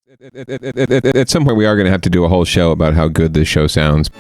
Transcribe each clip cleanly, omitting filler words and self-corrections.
At some point, we are going to have to do a whole show about how good this show sounds.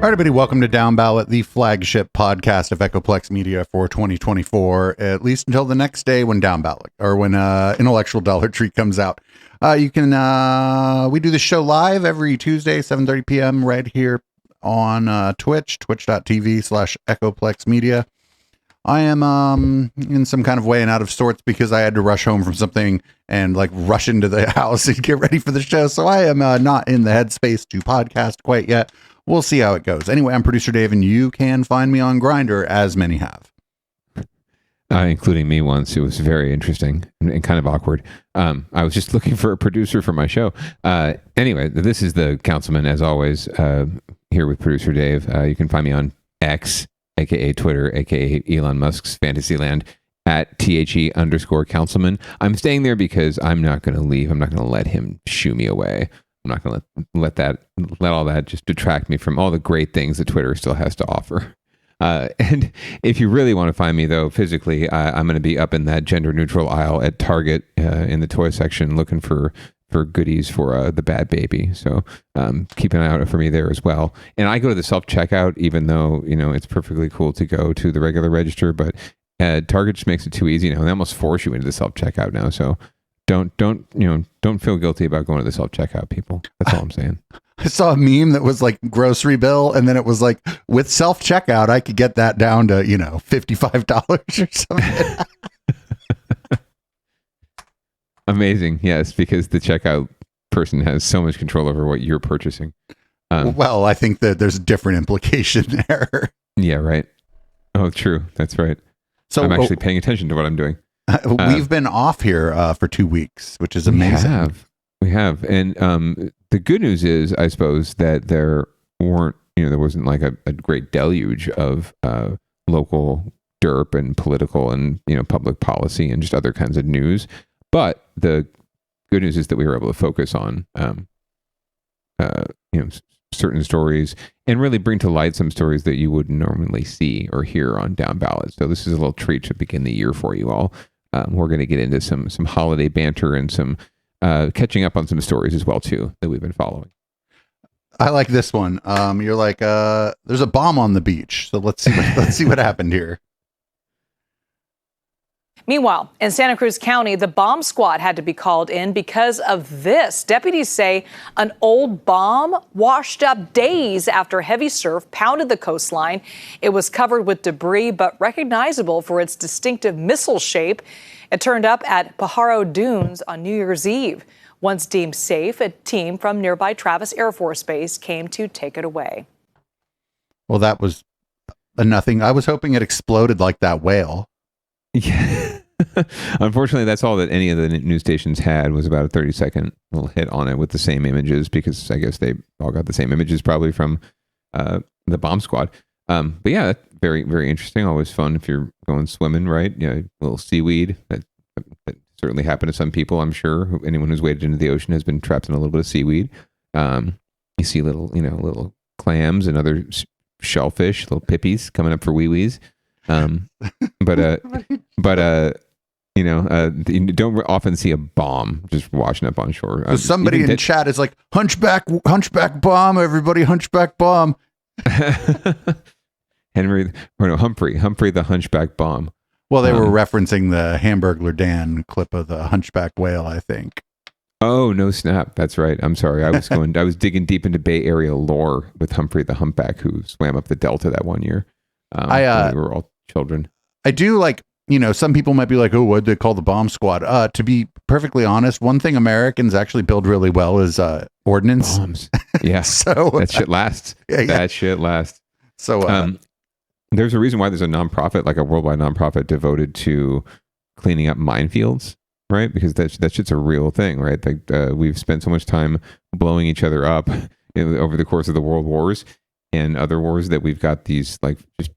Everybody, welcome to Downballot, the flagship podcast of Echoplex Media for 2024, at least until the next day when Downballot or when Intellectual Dollar Tree comes out. We do the show live every Tuesday, 7:30 p.m. right here on Twitch, twitch.tv/Echoplex Media. I am in some kind of way and out of sorts because I had to rush home from something and rush into the house and get ready for the show. So I am not in the headspace to podcast quite yet. We'll see how it goes. Anyway, I'm producer Dave, and you can find me on Grindr, as many have. Including me once. It was very interesting and kind of awkward. I was just looking for a producer for my show. Anyway, this is the Councilman, as always, here with producer Dave. You can find me on X, aka Twitter, aka Elon Musk's Fantasyland, at THE_Councilman. I'm staying there because I'm not going to leave. I'm not going to let him shoo me away. I'm not going to let all that just detract me from all the great things that Twitter still has to offer. And if you really want to find me, though, physically, I'm going to be up in that gender neutral aisle at Target in the toy section looking for goodies for the bad baby. So keep an eye out for me there as well. And I go to the self-checkout, even though, it's perfectly cool to go to the regular register, but Target just makes it too easy now. They almost force you into the self-checkout now. So don't feel guilty about going to the self-checkout, people. That's all I'm saying. I saw a meme that was like grocery bill, and then it was like, with self-checkout, I could get that down to, $55 or something. Amazing. Yes, because the checkout person has so much control over what you're purchasing. Well, I think that there's a different implication there. Yeah, right. Oh, true. That's right. So I'm actually paying attention to what I'm doing. We've been off here for 2 weeks, which is amazing. We have. And the good news is, I suppose, that there wasn't like a great deluge of local derp and political and, public policy and just other kinds of news. But the good news is that we were able to focus on, certain stories and really bring to light some stories that you wouldn't normally see or hear on Downballot. So this is a little treat to begin the year for you all. We're going to get into some holiday banter and some catching up on some stories as well too that we've been following. I like this one. You're like, there's a bomb on the beach, so let's see what happened here. Meanwhile, in Santa Cruz County, the bomb squad had to be called in because of this. Deputies say an old bomb washed up days after heavy surf pounded the coastline. It was covered with debris, but recognizable for its distinctive missile shape. It turned up at Pajaro Dunes on New Year's Eve. Once deemed safe, a team from nearby Travis Air Force Base came to take it away. Well, that was nothing. I was hoping it exploded like that whale. Yeah. Unfortunately, that's all that any of the news stations had, was about a 30-second little hit on it with the same images, because I guess they all got the same images probably from the bomb squad. But yeah, that's very, very interesting. Always fun if you're going swimming, right? A little seaweed. That certainly happened to some people, I'm sure. Anyone who's waded into the ocean has been trapped in a little bit of seaweed. You see little clams and other shellfish, little pippies coming up for wee-wees. You don't often see a bomb just washing up on shore. So somebody in chat is like, hunchback bomb, everybody, hunchback bomb. Humphrey the hunchback bomb. Well, they were referencing the Hamburglar Dan clip of the hunchback whale, I think. Oh, no snap. That's right. I'm sorry. I was digging deep into Bay Area lore with Humphrey the humpback, who swam up the Delta that one year. We were all children. I do like, some people might be like, oh, what'd they call the bomb squad? To be perfectly honest, one thing Americans actually build really well is ordnance. Bombs. Yeah. So that shit lasts. Yeah. That shit lasts. So there's a reason why there's a nonprofit, like a worldwide nonprofit, devoted to cleaning up minefields, right? Because that shit's a real thing, right? Like we've spent so much time blowing each other up over the course of the world wars and other wars that we've got these like just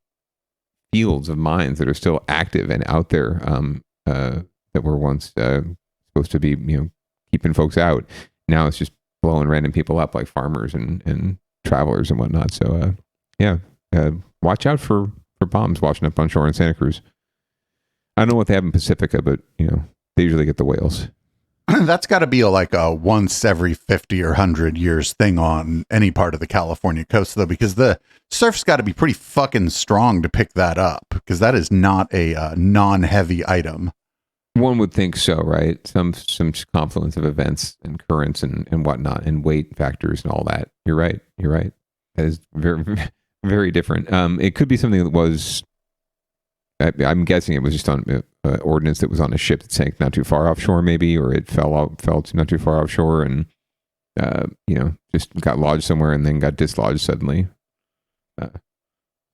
fields of mines that are still active and out there that were once supposed to be keeping folks out. Now it's just blowing random people up like farmers and travelers and whatnot. So watch out for bombs washing up on shore in Santa Cruz. I don't know what they have in Pacifica, but they usually get the whales. That's got to be like a once every 50 or 100 years thing on any part of the California coast, though, because the surf's got to be pretty fucking strong to pick that up, because that is not a non-heavy item. One would think so, right? Some confluence of events and currents and whatnot, and weight factors and all that. You're right. That is very, very different. It could be something that was, I'm guessing it was just on ordnance that was on a ship that sank not too far offshore, maybe, or it fell not too far offshore and just got lodged somewhere and then got dislodged suddenly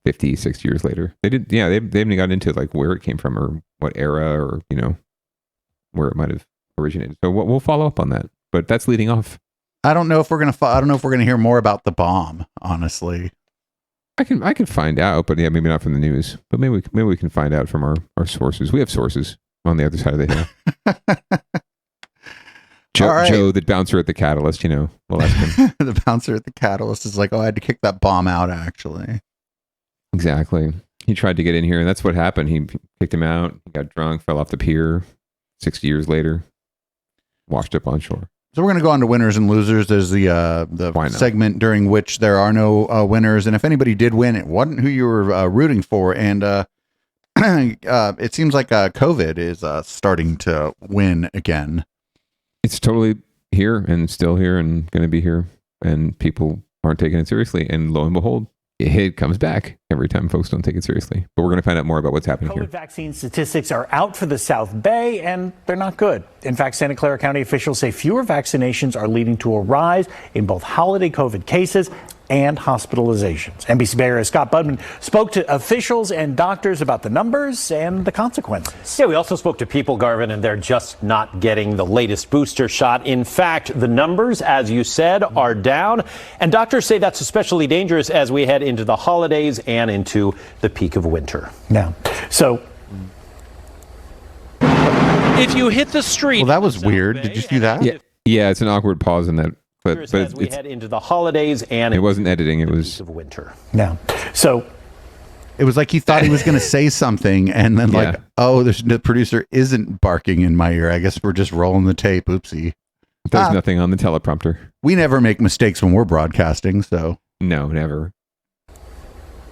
50, 60 years later. They haven't got into like where it came from or what era or where it might have originated. So we'll follow up on that, but that's leading off. I don't know if we're gonna hear more about the bomb, honestly. I can find out, but yeah, maybe not from the news. But maybe we can find out from our sources. We have sources on the other side of the hill. Joe, the bouncer at the Catalyst, we'll ask him. The bouncer at the Catalyst is like, oh, I had to kick that bomb out, actually. Exactly. he tried to get in here, and that's what happened. He kicked him out. He got drunk, fell off the pier. 60 years later, washed up on shore. So we're going to go on to winners and losers. There's the segment during which there are no winners, and if anybody did win, it wasn't who you were rooting for. And it seems like COVID is starting to win again. It's totally here and still here and going to be here, and people aren't taking it seriously. And lo and behold, it comes back every time folks don't take it seriously. But we're going to find out more about what's happening here. COVID vaccine statistics are out for the South Bay, and they're not good. In fact, Santa Clara County officials say fewer vaccinations are leading to a rise in both holiday COVID cases and hospitalizations. NBC Bay Area Scott Budman spoke to officials and doctors about the numbers and the consequences. Yeah, we also spoke to people, Garvin, and they're just not getting the latest booster shot. In fact, the numbers, as you said, are down. And doctors say that's especially dangerous as we head into the holidays and into the peak of winter. Yeah. So if you hit the street. Well, that was weird. Did you see that? Yeah, it's an awkward pause in that. But as we head into the holidays and it wasn't editing, it was of winter. Yeah. So it was like he thought he was going to say something, and then like, oh, the producer isn't barking in my ear. I guess we're just rolling the tape. Oopsie. There's nothing on the teleprompter. We never make mistakes when we're broadcasting, so no, never.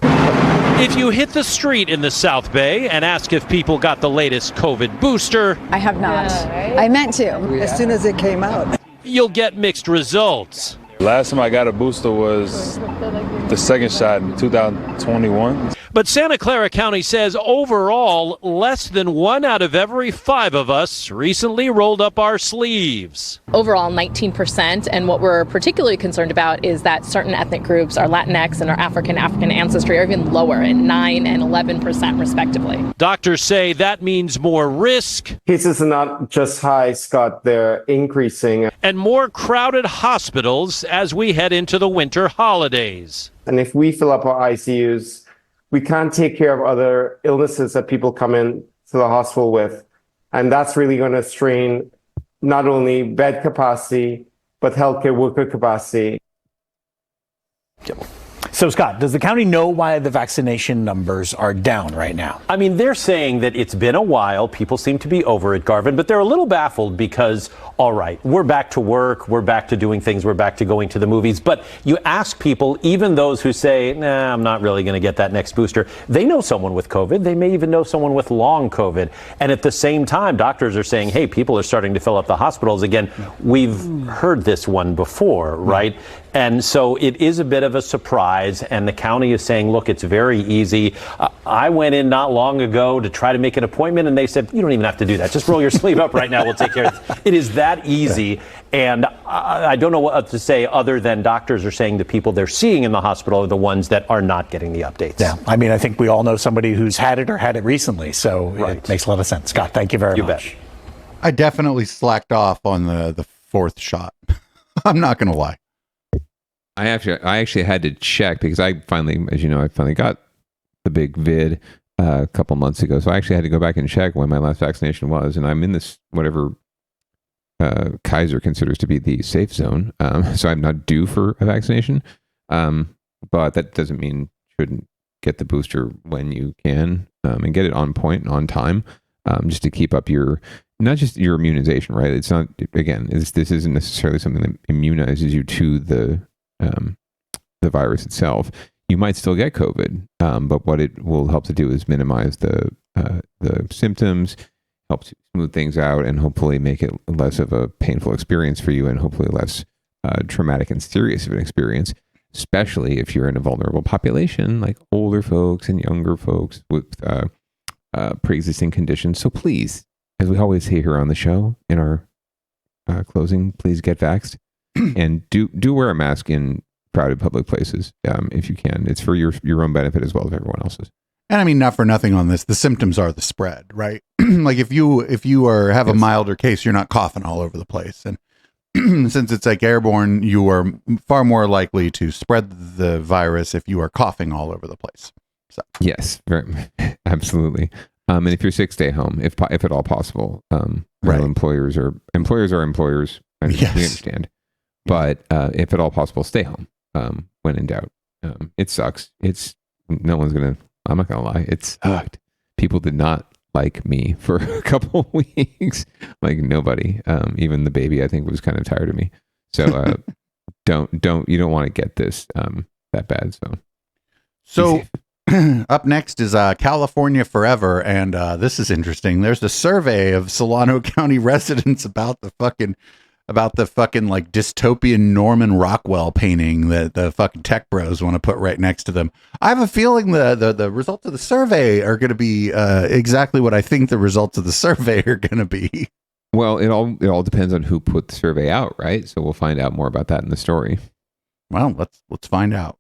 If you hit the street in the South Bay and ask if people got the latest COVID booster, I have not. I meant to. As soon as it came out. You'll get mixed results. Last time I got a booster was the second shot in 2021. But Santa Clara County says overall, less than 1 out of every 5 of us recently rolled up our sleeves. Overall, 19%. And what we're particularly concerned about is that certain ethnic groups, our Latinx and our African ancestry, are even lower at 9 and 11% respectively. Doctors say that means more risk. Cases are not just high, Scott, they're increasing. And more crowded hospitals as we head into the winter holidays. And if we fill up our ICUs, we can't take care of other illnesses that people come in to the hospital with. And that's really going to strain not only bed capacity, but healthcare worker capacity. So, Scott, does the county know why the vaccination numbers are down right now? I mean, they're saying that it's been a while. People seem to be over it, Garvin, but they're a little baffled because, all right, we're back to work. We're back to doing things. We're back to going to the movies. But you ask people, even those who say, nah, I'm not really going to get that next booster. They know someone with COVID. They may even know someone with long COVID. And at the same time, doctors are saying, hey, people are starting to fill up the hospitals again. We've heard this one before, right? And so it is a bit of a surprise, and the county is saying, look, it's very easy. I went in not long ago to try to make an appointment, and they said, you don't even have to do that. Just roll your sleeve up right now. We'll take care of it. It is that easy, and I don't know what to say other than doctors are saying the people they're seeing in the hospital are the ones that are not getting the updates. Yeah, I mean, I think we all know somebody who's had it or had it recently, so It makes a lot of sense. Scott, thank you very much. Bet. I definitely slacked off on the 4th shot. I'm not going to lie. I actually had to check because I finally got the big vid a couple months ago. So I actually had to go back and check when my last vaccination was, and I'm in this whatever Kaiser considers to be the safe zone. So I'm not due for a vaccination, but that doesn't mean you shouldn't get the booster when you can and get it on point and on time, just to keep up not just your immunization, right? It's not, again, this isn't necessarily something that immunizes you to the virus itself. You might still get COVID, but what it will help to do is minimize the symptoms, help to smooth things out, and hopefully make it less of a painful experience for you, and hopefully less traumatic and serious of an experience, especially if you're in a vulnerable population like older folks and younger folks with pre-existing conditions. So please, as we always say here on the show in our closing, please get vaxxed. And do wear a mask in crowded public places if you can. It's for your own benefit as well as everyone else's. And I mean, not for nothing on this, the symptoms are the spread, right? Like if you have a milder case, you're not coughing all over the place. And since it's like airborne, you are far more likely to spread the virus if you are coughing all over the place. So. Yes, absolutely. And if you're sick, stay home if at all possible. Right. Employers are employers. We understand. But if at all possible, stay home when in doubt. It sucks. No one's going to I'm not gonna lie, it sucked. People did not like me for a couple weeks. Like nobody, even the baby, I think, was kind of tired of me. So you don't want to get this that bad. So up next is California Forever, and this is interesting. There's a survey of Solano County residents about the fucking like dystopian Norman Rockwell painting that the fucking tech bros want to put right next to them. I have a feeling the results of the survey are going to be exactly what I think the results of the survey are going to be. Well, it all depends on who put the survey out, right? So we'll find out more about that in the story. Well, let's find out.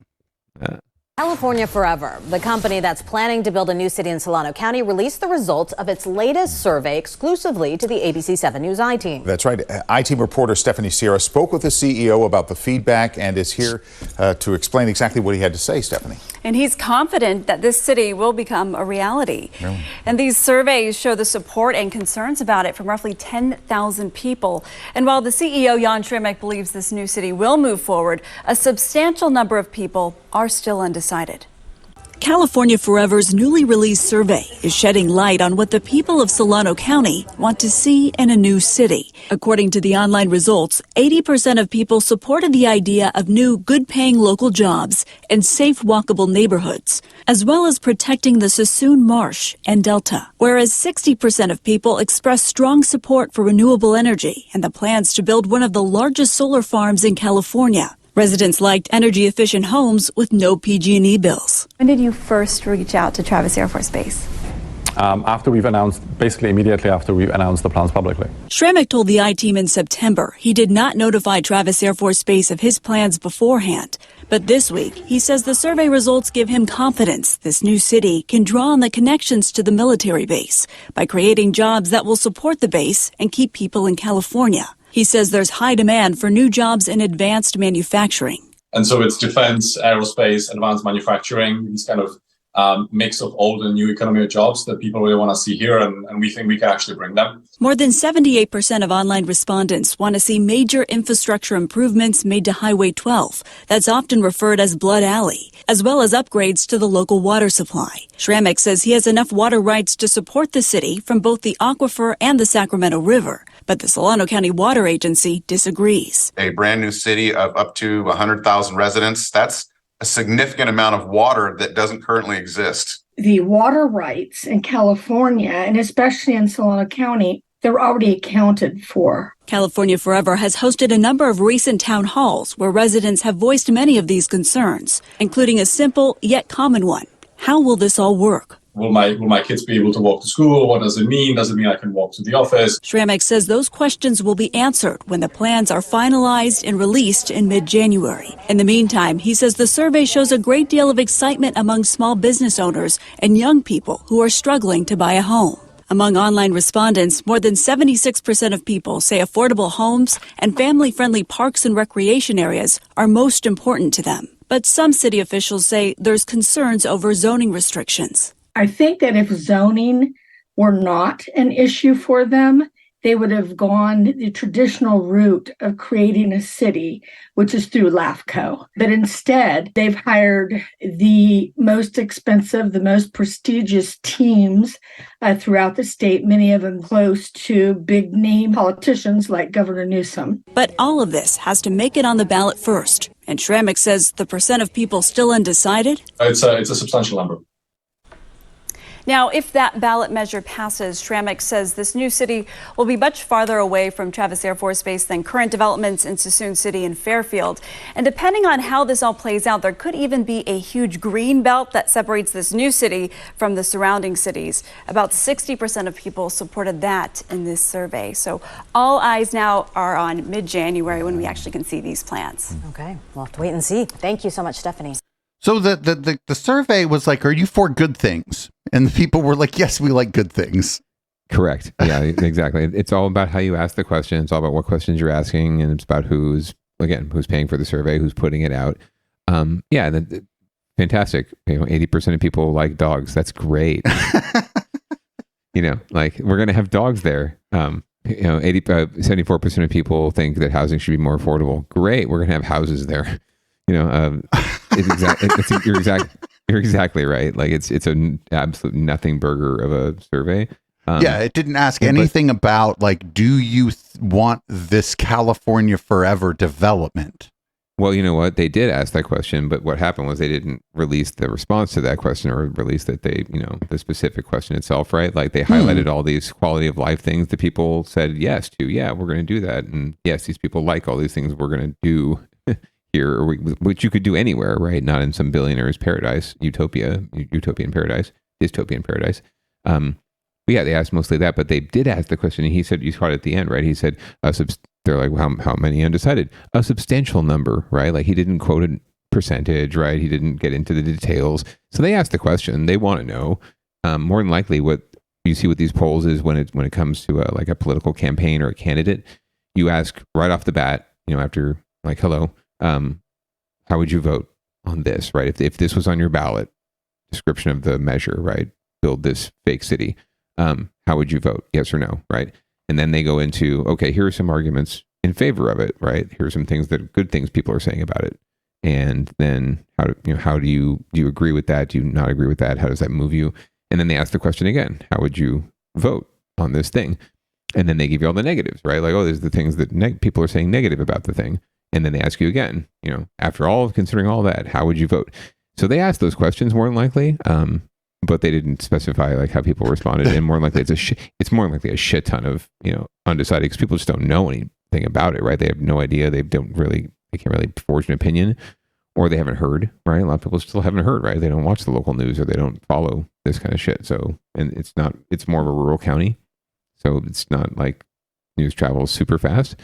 California Forever, the company that's planning to build a new city in Solano County, released the results of its latest survey exclusively to the ABC 7 News I-Team. That's right. I-Team reporter Stephanie Sierra spoke with the CEO about the feedback and is here to explain exactly what he had to say, Stephanie. And he's confident that this city will become a reality. Really? And these surveys show the support and concerns about it from roughly 10,000 people. And while the CEO, Jan Schremek, believes this new city will move forward, a substantial number of people are still undecided. California Forever's newly released survey is shedding light on what the people of Solano County want to see in a new city. According to the online results, 80% of people supported the idea of new, good-paying local jobs and safe, walkable neighborhoods, as well as protecting the Sassoon Marsh and Delta, whereas 60% of people expressed strong support for renewable energy and the plans to build one of the largest solar farms in California. Residents liked energy-efficient homes with no PG&E bills. When did you first reach out to Travis Air Force Base? Immediately after we announced the plans publicly. Schremek told the I-Team in September he did not notify Travis Air Force Base of his plans beforehand. But this week, he says the survey results give him confidence this new city can draw on the connections to the military base by creating jobs that will support the base and keep people in California. He says there's high demand for new jobs in advanced manufacturing. And so it's defense, aerospace, advanced manufacturing, these kind of mix of old and new economy jobs that people really want to see here, and we think we can actually bring them. More than 78% of online respondents want to see major infrastructure improvements made to Highway 12, that's often referred as Blood Alley, as well as upgrades to the local water supply. Schremek says he has enough water rights to support the city from both the aquifer and the Sacramento River, but the Solano County Water Agency disagrees. A brand new city of up to 100,000 residents, that's a significant amount of water that doesn't currently exist. The water rights in California, and especially in Solano County, they're already accounted for. California Forever has hosted a number of recent town halls where residents have voiced many of these concerns, including a simple yet common one. How will this all work? Will my kids be able to walk to school? What does it mean? Does it mean I can walk to the office? Schremek says those questions will be answered when the plans are finalized and released in mid-January. In the meantime, he says the survey shows a great deal of excitement among small business owners and young people who are struggling to buy a home. Among online respondents, more than 76% of people say affordable homes and family-friendly parks and recreation areas are most important to them. But some city officials say there's concerns over zoning restrictions. I think that if zoning were not an issue for them, they would have gone the traditional route of creating a city, which is through LAFCO. But instead, they've hired the most expensive, the most prestigious teams throughout the state, many of them close to big name politicians like Governor Newsom. But all of this has to make it on the ballot first. And Schremek says the percent of people still undecided? It's a substantial number. Now, if that ballot measure passes, Schremek says this new city will be much farther away from Travis Air Force Base than current developments in Sassoon City and Fairfield. And depending on how this all plays out, there could even be a huge green belt that separates this new city from the surrounding cities. About 60% of people supported that in this survey. So all eyes now are on mid-January when we actually can see these plans. Okay, we'll have to wait and see. Thank you so much, Stephanie. So the survey was like, are you for good things? And the people were like, yes, we like good things. Correct. Yeah, exactly. It's all about how you ask the question. It's all about what questions you're asking. And it's about who's paying for the survey, who's putting it out. Fantastic. 80% of people like dogs. That's great. We're going to have dogs there. 74% of people think that housing should be more affordable. Great. We're going to have houses there. You're You're exactly right. Like it's an absolute nothing burger of a survey. Yeah, it didn't ask anything about like, do you want this California forever development? Well, you know what? They did ask that question, but what happened was they didn't release the response to that question or release that the specific question itself, right? Like they highlighted all these quality of life things that people said yes to. Yeah, we're going to do that. And yes, these people like all these things we're going to do here, or which you could do anywhere, right? Not in some billionaire's paradise, utopian paradise, dystopian paradise. But yeah, they asked mostly that, but they did ask the question. And he said, you saw it at the end, right? He said, they're like, well, how many undecided? A substantial number, right? Like he didn't quote a percentage, right? He didn't get into the details. So they asked the question. They want to know. More than likely, what you see with these polls is when it comes to like a political campaign or a candidate, you ask right off the bat, after like, hello, how would you vote on this, right? If this was on your ballot, description of the measure, right? Build this fake city. How would you vote? Yes or no, right? And then they go into, okay, here are some arguments in favor of it, right? Here are some good things people are saying about it. And then how do you agree with that? Do you not agree with that? How does that move you? And then they ask the question again, how would you vote on this thing? And then they give you all the negatives, right? Like, oh, there's the things that people are saying negative about the thing. And then they ask you again, after all, considering all that, how would you vote? So they asked those questions more than likely. But they didn't specify like how people responded, and more likely it's more likely a shit ton of undecided because people just don't know anything about it, right? They have no idea. They can't really forge an opinion, or they haven't heard, right? A lot of people still haven't heard, right? They don't watch the local news or they don't follow this kind of shit. So, and it's more of a rural county, so it's not like news travels super fast.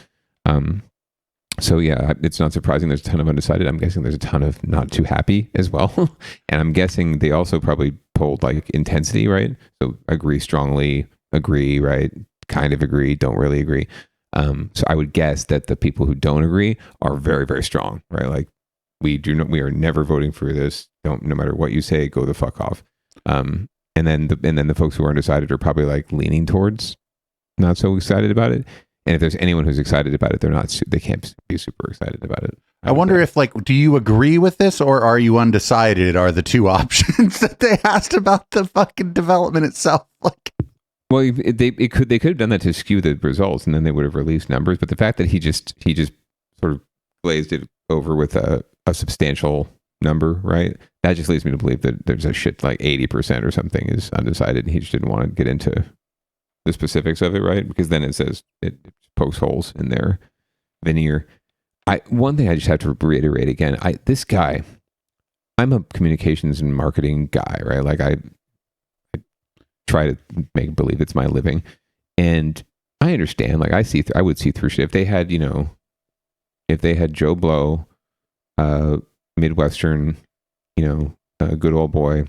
So yeah, it's not surprising there's a ton of undecided. I'm guessing there's a ton of not too happy as well. And I'm guessing they also probably polled like intensity, right? So agree strongly, agree, right? Kind of agree, don't really agree. So I would guess that the people who don't agree are very, very strong, right? Like we are never voting for this. No matter what you say, go the fuck off. And then the folks who are undecided are probably like leaning towards not so excited about it. And if there's anyone who's excited about it, they can't be super excited about it. I wonder if do you agree with this or are you undecided are the two options that they asked about the fucking development itself? Like, well, they could have done that to skew the results and then they would have released numbers. But the fact that he just sort of glazed it over with a substantial number, right? That just leads me to believe that there's a shit like 80% or something is undecided. And he just didn't want to get into the specifics of it, right? Because then it says it pokes holes in their veneer. One thing I just have to reiterate again, this guy, I'm a communications and marketing guy, right? Like I try to make believe it's my living, and I understand. Like I would see through shit if they had, if they had Joe Blow, Midwestern, good old boy,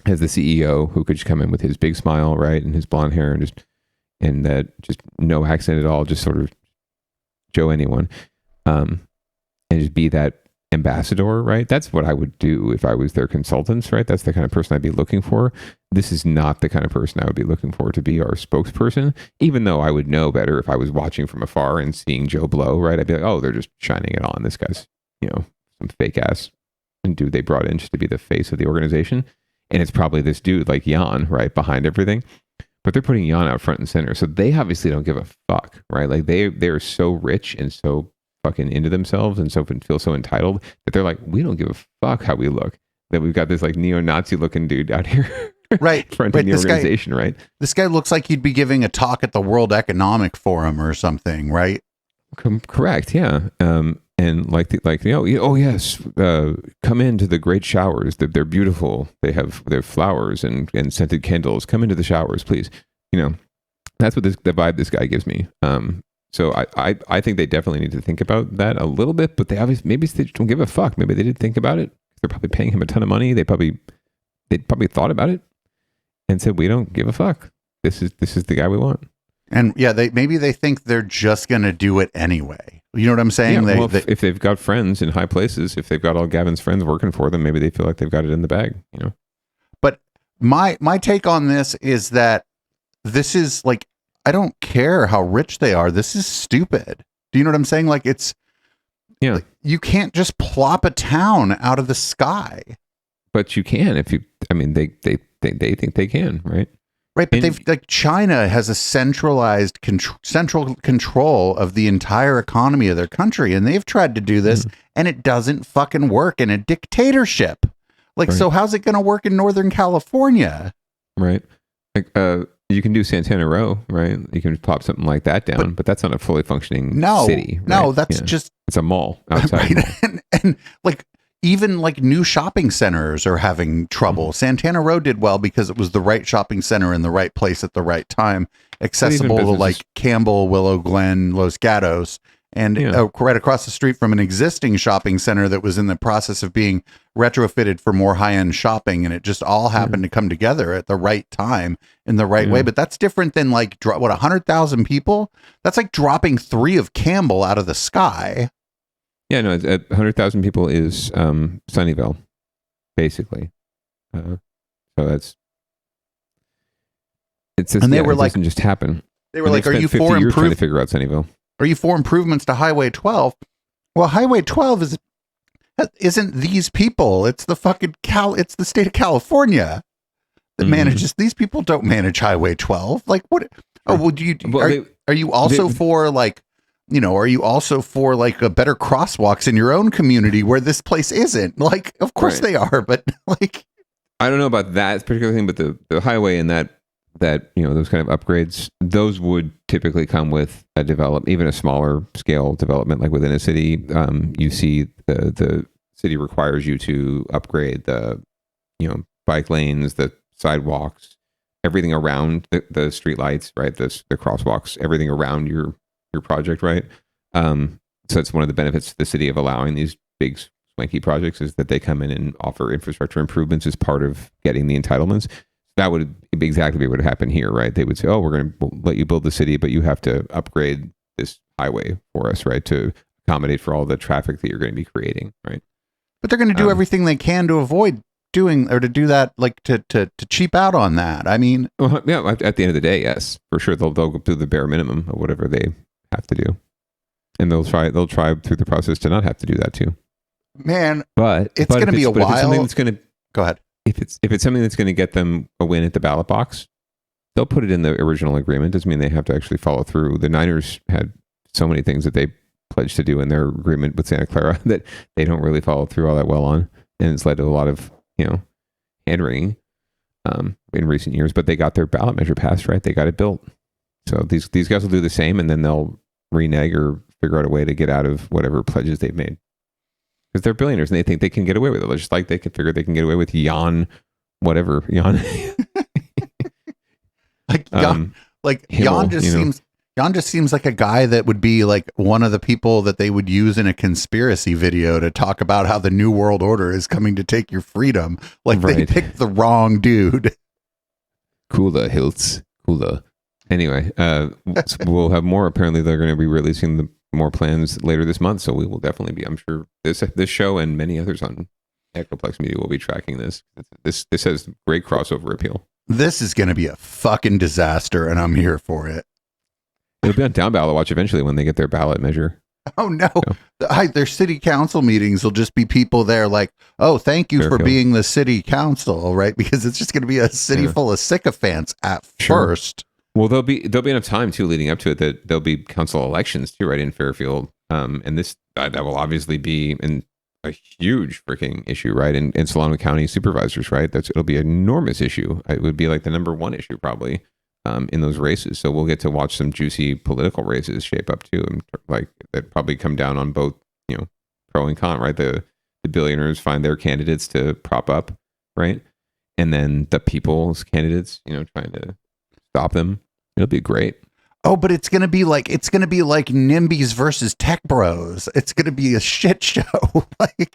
as the CEO who could just come in with his big smile, right, and his blonde hair, and just no accent at all, just sort of Joe anyone, and just be that ambassador, right? That's what I would do if I was their consultants, right? That's the kind of person I'd be looking for. This is not the kind of person I would be looking for to be our spokesperson, even though I would know better if I was watching from afar and seeing Joe Blow, right? I'd be like, oh, they're just shining it on. This guy's, some fake ass dude they brought in just to be the face of the organization. And it's probably this dude like Jan, right, behind everything. But they're putting Jan out front and center. So they obviously don't give a fuck, right? Like they're so rich and so fucking into themselves and so feel so entitled that they're like, we don't give a fuck how we look. That we've got this like neo-Nazi looking dude out here. Right. Fronting the organization, right? This guy looks like he'd be giving a talk at the World Economic Forum or something, right? Correct, yeah. And oh yes, come into the great showers. They're beautiful. They have flowers and scented candles. Come into the showers, please. That's what the vibe this guy gives me. So I think they definitely need to think about that a little bit. But maybe they don't give a fuck. Maybe they did think about it. They're probably paying him a ton of money. They probably thought about it and said, we don't give a fuck. This is the guy we want. And yeah, maybe they think they're just going to do it anyway. You know what I'm saying? Yeah, if they've got friends in high places, if they've got all Gavin's friends working for them, maybe they feel like they've got it in the bag, But my take on this is that this is like, I don't care how rich they are. This is stupid. Do you know what I'm saying? Like you can't just plop a town out of the sky. but you can if you. I mean, they think they can, right? Right, but they've like China has a centralized central control of the entire economy of their country, and they've tried to do this, and it doesn't fucking work in a dictatorship. Like, so how's it going to work in Northern California? Right. Like, you can do Santana Row, right? You can pop something like that down, but that's not a fully functioning city. Right? No, that's just it's a mall outside. Right? And like. Even like new shopping centers are having trouble. Santana Row did well because it was the right shopping center in the right place at the right time, accessible to like Campbell, Willow Glen, Los Gatos, and right across the street from an existing shopping center that was in the process of being retrofitted for more high-end shopping. And it just all happened to come together at the right time in the right way. But that's different than like, 100,000 people? That's like dropping 3 of Campbell out of the sky. Yeah, no, 100,000 people is Sunnyvale, basically. So it's just, and they were it like, doesn't just happen. They were like, "Are you for trying to figure out Sunnyvale? Are you for improvements to Highway 12?" Well, Highway 12 isn't these people. It's the fucking it's the state of California that manages. These people don't manage Highway 12. Like what? Oh, well, are you also for like? Are you also for like a better crosswalks in your own community where this place isn't? Like, of course they are, but like, I don't know about that particular thing, but the highway and that those kind of upgrades, those would typically come with even a smaller scale development, like within a city. You see the city requires you to upgrade the bike lanes, the sidewalks, everything around the street lights, right? The crosswalks, everything around your project, right? So it's one of the benefits to the city of allowing these big swanky projects is that they come in and offer infrastructure improvements as part of getting the entitlements. That would exactly be what would happen here, right? They would say, "Oh, we're going to let you build the city, but you have to upgrade this highway for us, right, to accommodate for all the traffic that you're going to be creating," right? But they're going to do everything they can to avoid doing or to do that, like to cheap out on that. I mean, yeah, at the end of the day, yes, for sure, they'll go through the bare minimum of whatever they have to do, and they'll try through the process to not have to do that too. Man, but it's going to be a while. If it's something that's going to go ahead. If it's something that's going to get them a win at the ballot box, they'll put it in the original agreement. Doesn't mean they have to actually follow through. The Niners had so many things that they pledged to do in their agreement with Santa Clara that they don't really follow through all that well on, and it's led to a lot of hand wringing in recent years. But they got their ballot measure passed, right? They got it built. So these guys will do the same, and then they'll renege or figure out a way to get out of whatever pledges they've made. Because they're billionaires and they think they can get away with it. Just like they can figure they can get away with Jan. Jan just seems like a guy that would be like one of the people that they would use in a conspiracy video to talk about how the New World Order is coming to take your freedom. Like they picked the wrong dude. Cooler Hilts. Cooler. Anyway, we'll have more. Apparently, they're going to be releasing more plans later this month, so we will definitely be. I'm sure this show and many others on Echoplex Media will be tracking this. This has great crossover appeal. This is going to be a fucking disaster, and I'm here for it. It'll be on Downballot Watch eventually when they get their ballot measure. Oh no! Their city council meetings will just be people there like, "Oh, thank you for being the city council," right? Because it's just going to be a city full of sycophants at first. Well, there'll be enough time too leading up to it that there'll be council elections too, right in Fairfield, and this that will obviously be a huge freaking issue, right? In Solano County supervisors, right? It'll be an enormous issue. It would be like the number one issue probably in those races. So we'll get to watch some juicy political races shape up too, and like that probably come down on both pro and con, right? The billionaires find their candidates to prop up, right, and then the people's candidates, trying to stop them. It'll be great. Oh, but it's gonna be like NIMBYs versus Tech Bros. It's gonna be a shit show.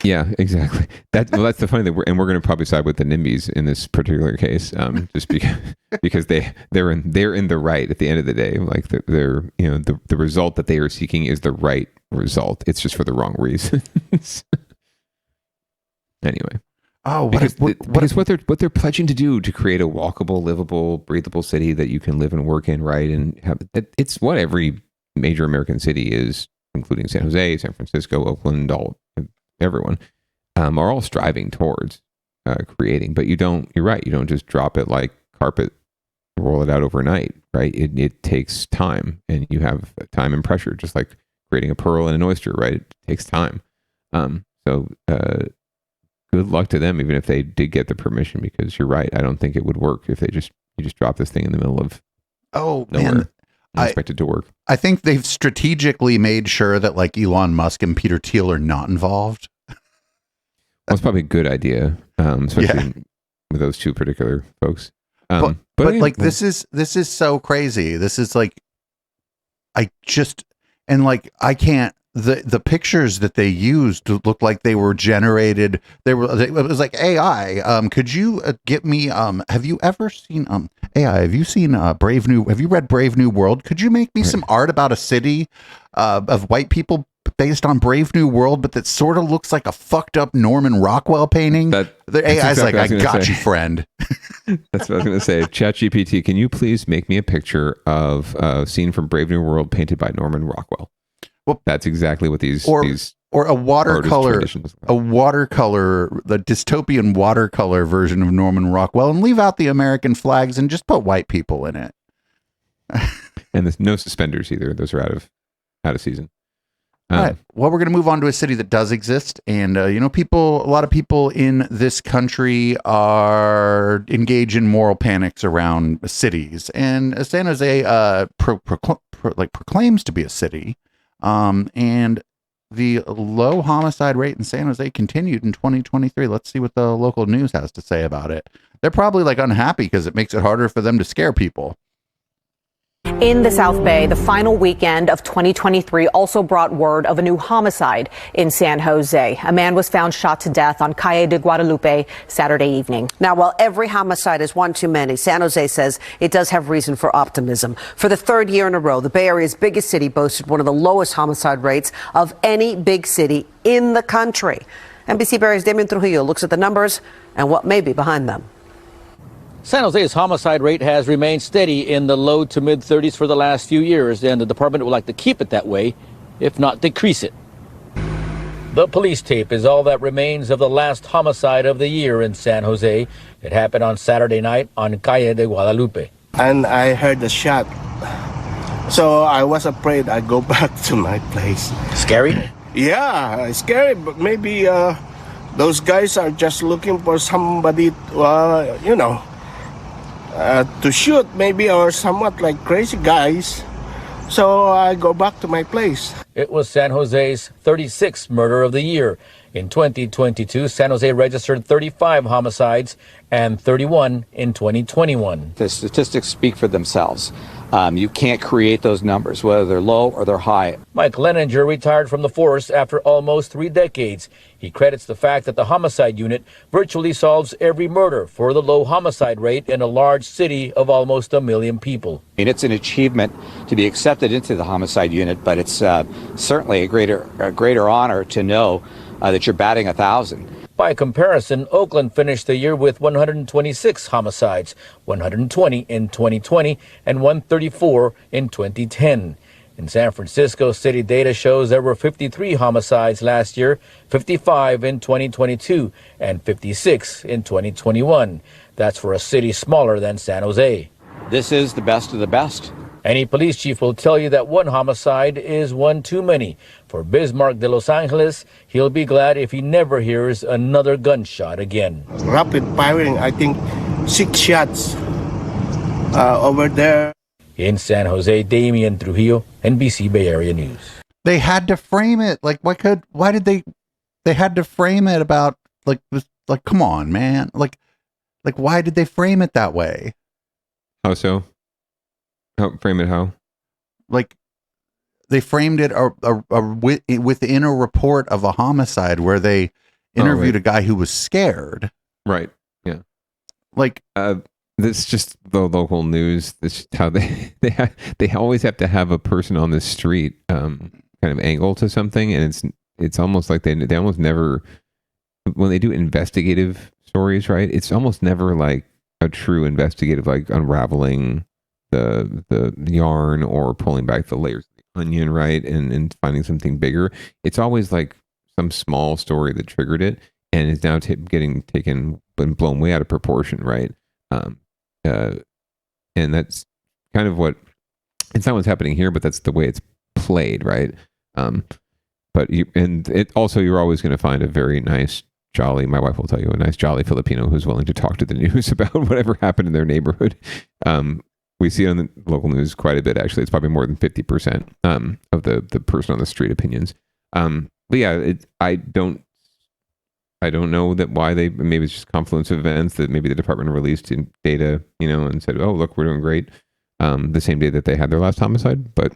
Yeah, exactly. That's the funny thing. We're gonna probably side with the NIMBYs in this particular case, just because they're in the right at the end of the day. Like they're the result that they are seeking is the right result. It's just for the wrong reasons. Anyway. Oh, because what they're pledging to do to create a walkable, livable, breathable city that you can live and work in, right? And it's what every major American city is, including San Jose, San Francisco, Oakland, everyone are all striving towards. creating. But you're right, you don't just drop it like carpet, roll it out overnight, right? It takes time, and you have time and pressure, just like creating a pearl and an oyster, right? It takes time. So good luck to them, even if they did get the permission, because you're right, I don't think it would work if you just drop this thing in the middle of nowhere. Man, I expect it to work. I think they've strategically made sure that like Elon Musk and Peter Thiel are not involved. That's probably a good idea, especially with those two particular folks. But like this is so crazy. This is like, I can't. The pictures that they used looked like they were generated. It was like AI. Could you get me? Have you ever seen AI? Have you seen Brave New? Have you read Brave New World? Could you make me some art about a city of white people based on Brave New World, but that sort of looks like a fucked up Norman Rockwell painting? The AI's exactly like, I got you, friend. That's what I was going to say. ChatGPT, can you please make me a picture of a scene from Brave New World painted by Norman Rockwell? Well, that's exactly what these or a watercolor, the dystopian watercolor version of Norman Rockwell, and leave out the American flags and just put white people in it. And there's no suspenders either; those are out of season. All right. Well, we're going to move on to a city that does exist, and a lot of people in this country are engaged in moral panics around cities, and San Jose proclaims to be a city. And the low homicide rate in San Jose continued in 2023. Let's see what the local news has to say about it. They're probably like unhappy because it makes it harder for them to scare people. In the South Bay, the final weekend of 2023 also brought word of a new homicide in San Jose. A man was found shot to death on Calle de Guadalupe Saturday evening. Now, while every homicide is one too many, San Jose says it does have reason for optimism. For the third year in a row, the Bay Area's biggest city boasted one of the lowest homicide rates of any big city in the country. NBC Bay Area's Damian Trujillo looks at the numbers and what may be behind them. San Jose's homicide rate has remained steady in the low to mid 30s for the last few years, and the department would like to keep it that way, if not decrease it. The police tape is all that remains of the last homicide of the year in San Jose. It happened on Saturday night on Calle de Guadalupe. And I heard the shot, so I was afraid I'd go back to my place. Scary? Yeah, scary, but maybe those guys are just looking for somebody, to shoot maybe, or somewhat like crazy guys. So I go back to my place. It was San Jose's 36th murder of the year. In 2022, San Jose registered 35 homicides and 31 in 2021. The statistics speak for themselves. You can't create those numbers, whether they're low or they're high. Mike Leninger retired from the force after almost 3 decades. He credits the fact that the homicide unit virtually solves every murder for the low homicide rate in a large city of almost 1 million people. I mean, it's an achievement to be accepted into the homicide unit, but it's certainly a greater honor to know that you're batting 1,000. By comparison, Oakland finished the year with 126 homicides, 120 in 2020 and 134 in 2010. In San Francisco, city data shows there were 53 homicides last year, 55 in 2022, and 56 in 2021. That's for a city smaller than San Jose. This is the best of the best. Any police chief will tell you that one homicide is one too many. For Bismarck de Los Angeles, he'll be glad if he never hears another gunshot again. Rapid firing, I think 6 shots over there. In San Jose, Damian Trujillo, NBC Bay Area News. They had to frame it like why did they had to frame it about like come on, man, like why did they frame it that way? How so? Frame it how? Like they framed it within a report of a homicide where they interviewed a guy who was scared. Right. Yeah. Like this just the local news. This is how they always have to have a person on the street kind of angle to something, and it's almost like they almost never, when they do investigative stories, right? It's almost never like a true investigative, like unraveling the yarn or pulling back the layers of the onion, right, and finding something bigger. It's always like some small story that triggered it and is now getting taken been blown way out of proportion, right? And that's kind of what, it's not what's happening here, but that's the way it's played, right? But you're always going to find a very nice, jolly, my wife will tell you, a nice, jolly Filipino who's willing to talk to the news about whatever happened in their neighborhood. We see it on the local news quite a bit, actually. It's probably more than 50% of the person on the street opinions. But yeah, I don't know that why maybe it's just confluence of events that maybe the department released in data, and said, oh, look, we're doing great. The same day that they had their last homicide. But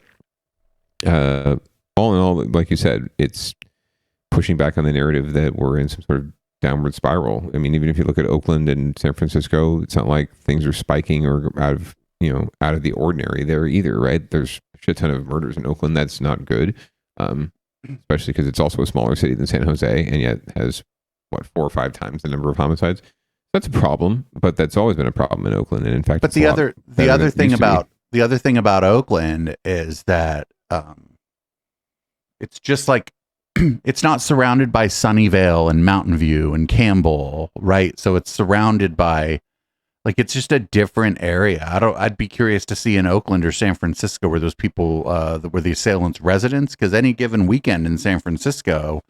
all in all, like you said, it's pushing back on the narrative that we're in some sort of downward spiral. I mean, even if you look at Oakland and San Francisco, it's not like things are spiking or out of the ordinary there either, right? There's a shit ton of murders in Oakland. That's not good, especially because it's also a smaller city than San Jose, and yet has 4 or 5 times the number of homicides. That's a problem, but that's always been a problem in Oakland. And in fact, but the other thing about Oakland is that it's just like it's not surrounded by Sunnyvale and Mountain View and Campbell, right? So it's surrounded by, like, it's just a different area. I'd be curious to see in Oakland or San Francisco where those people were the assailants' residents, because any given weekend in San Francisco,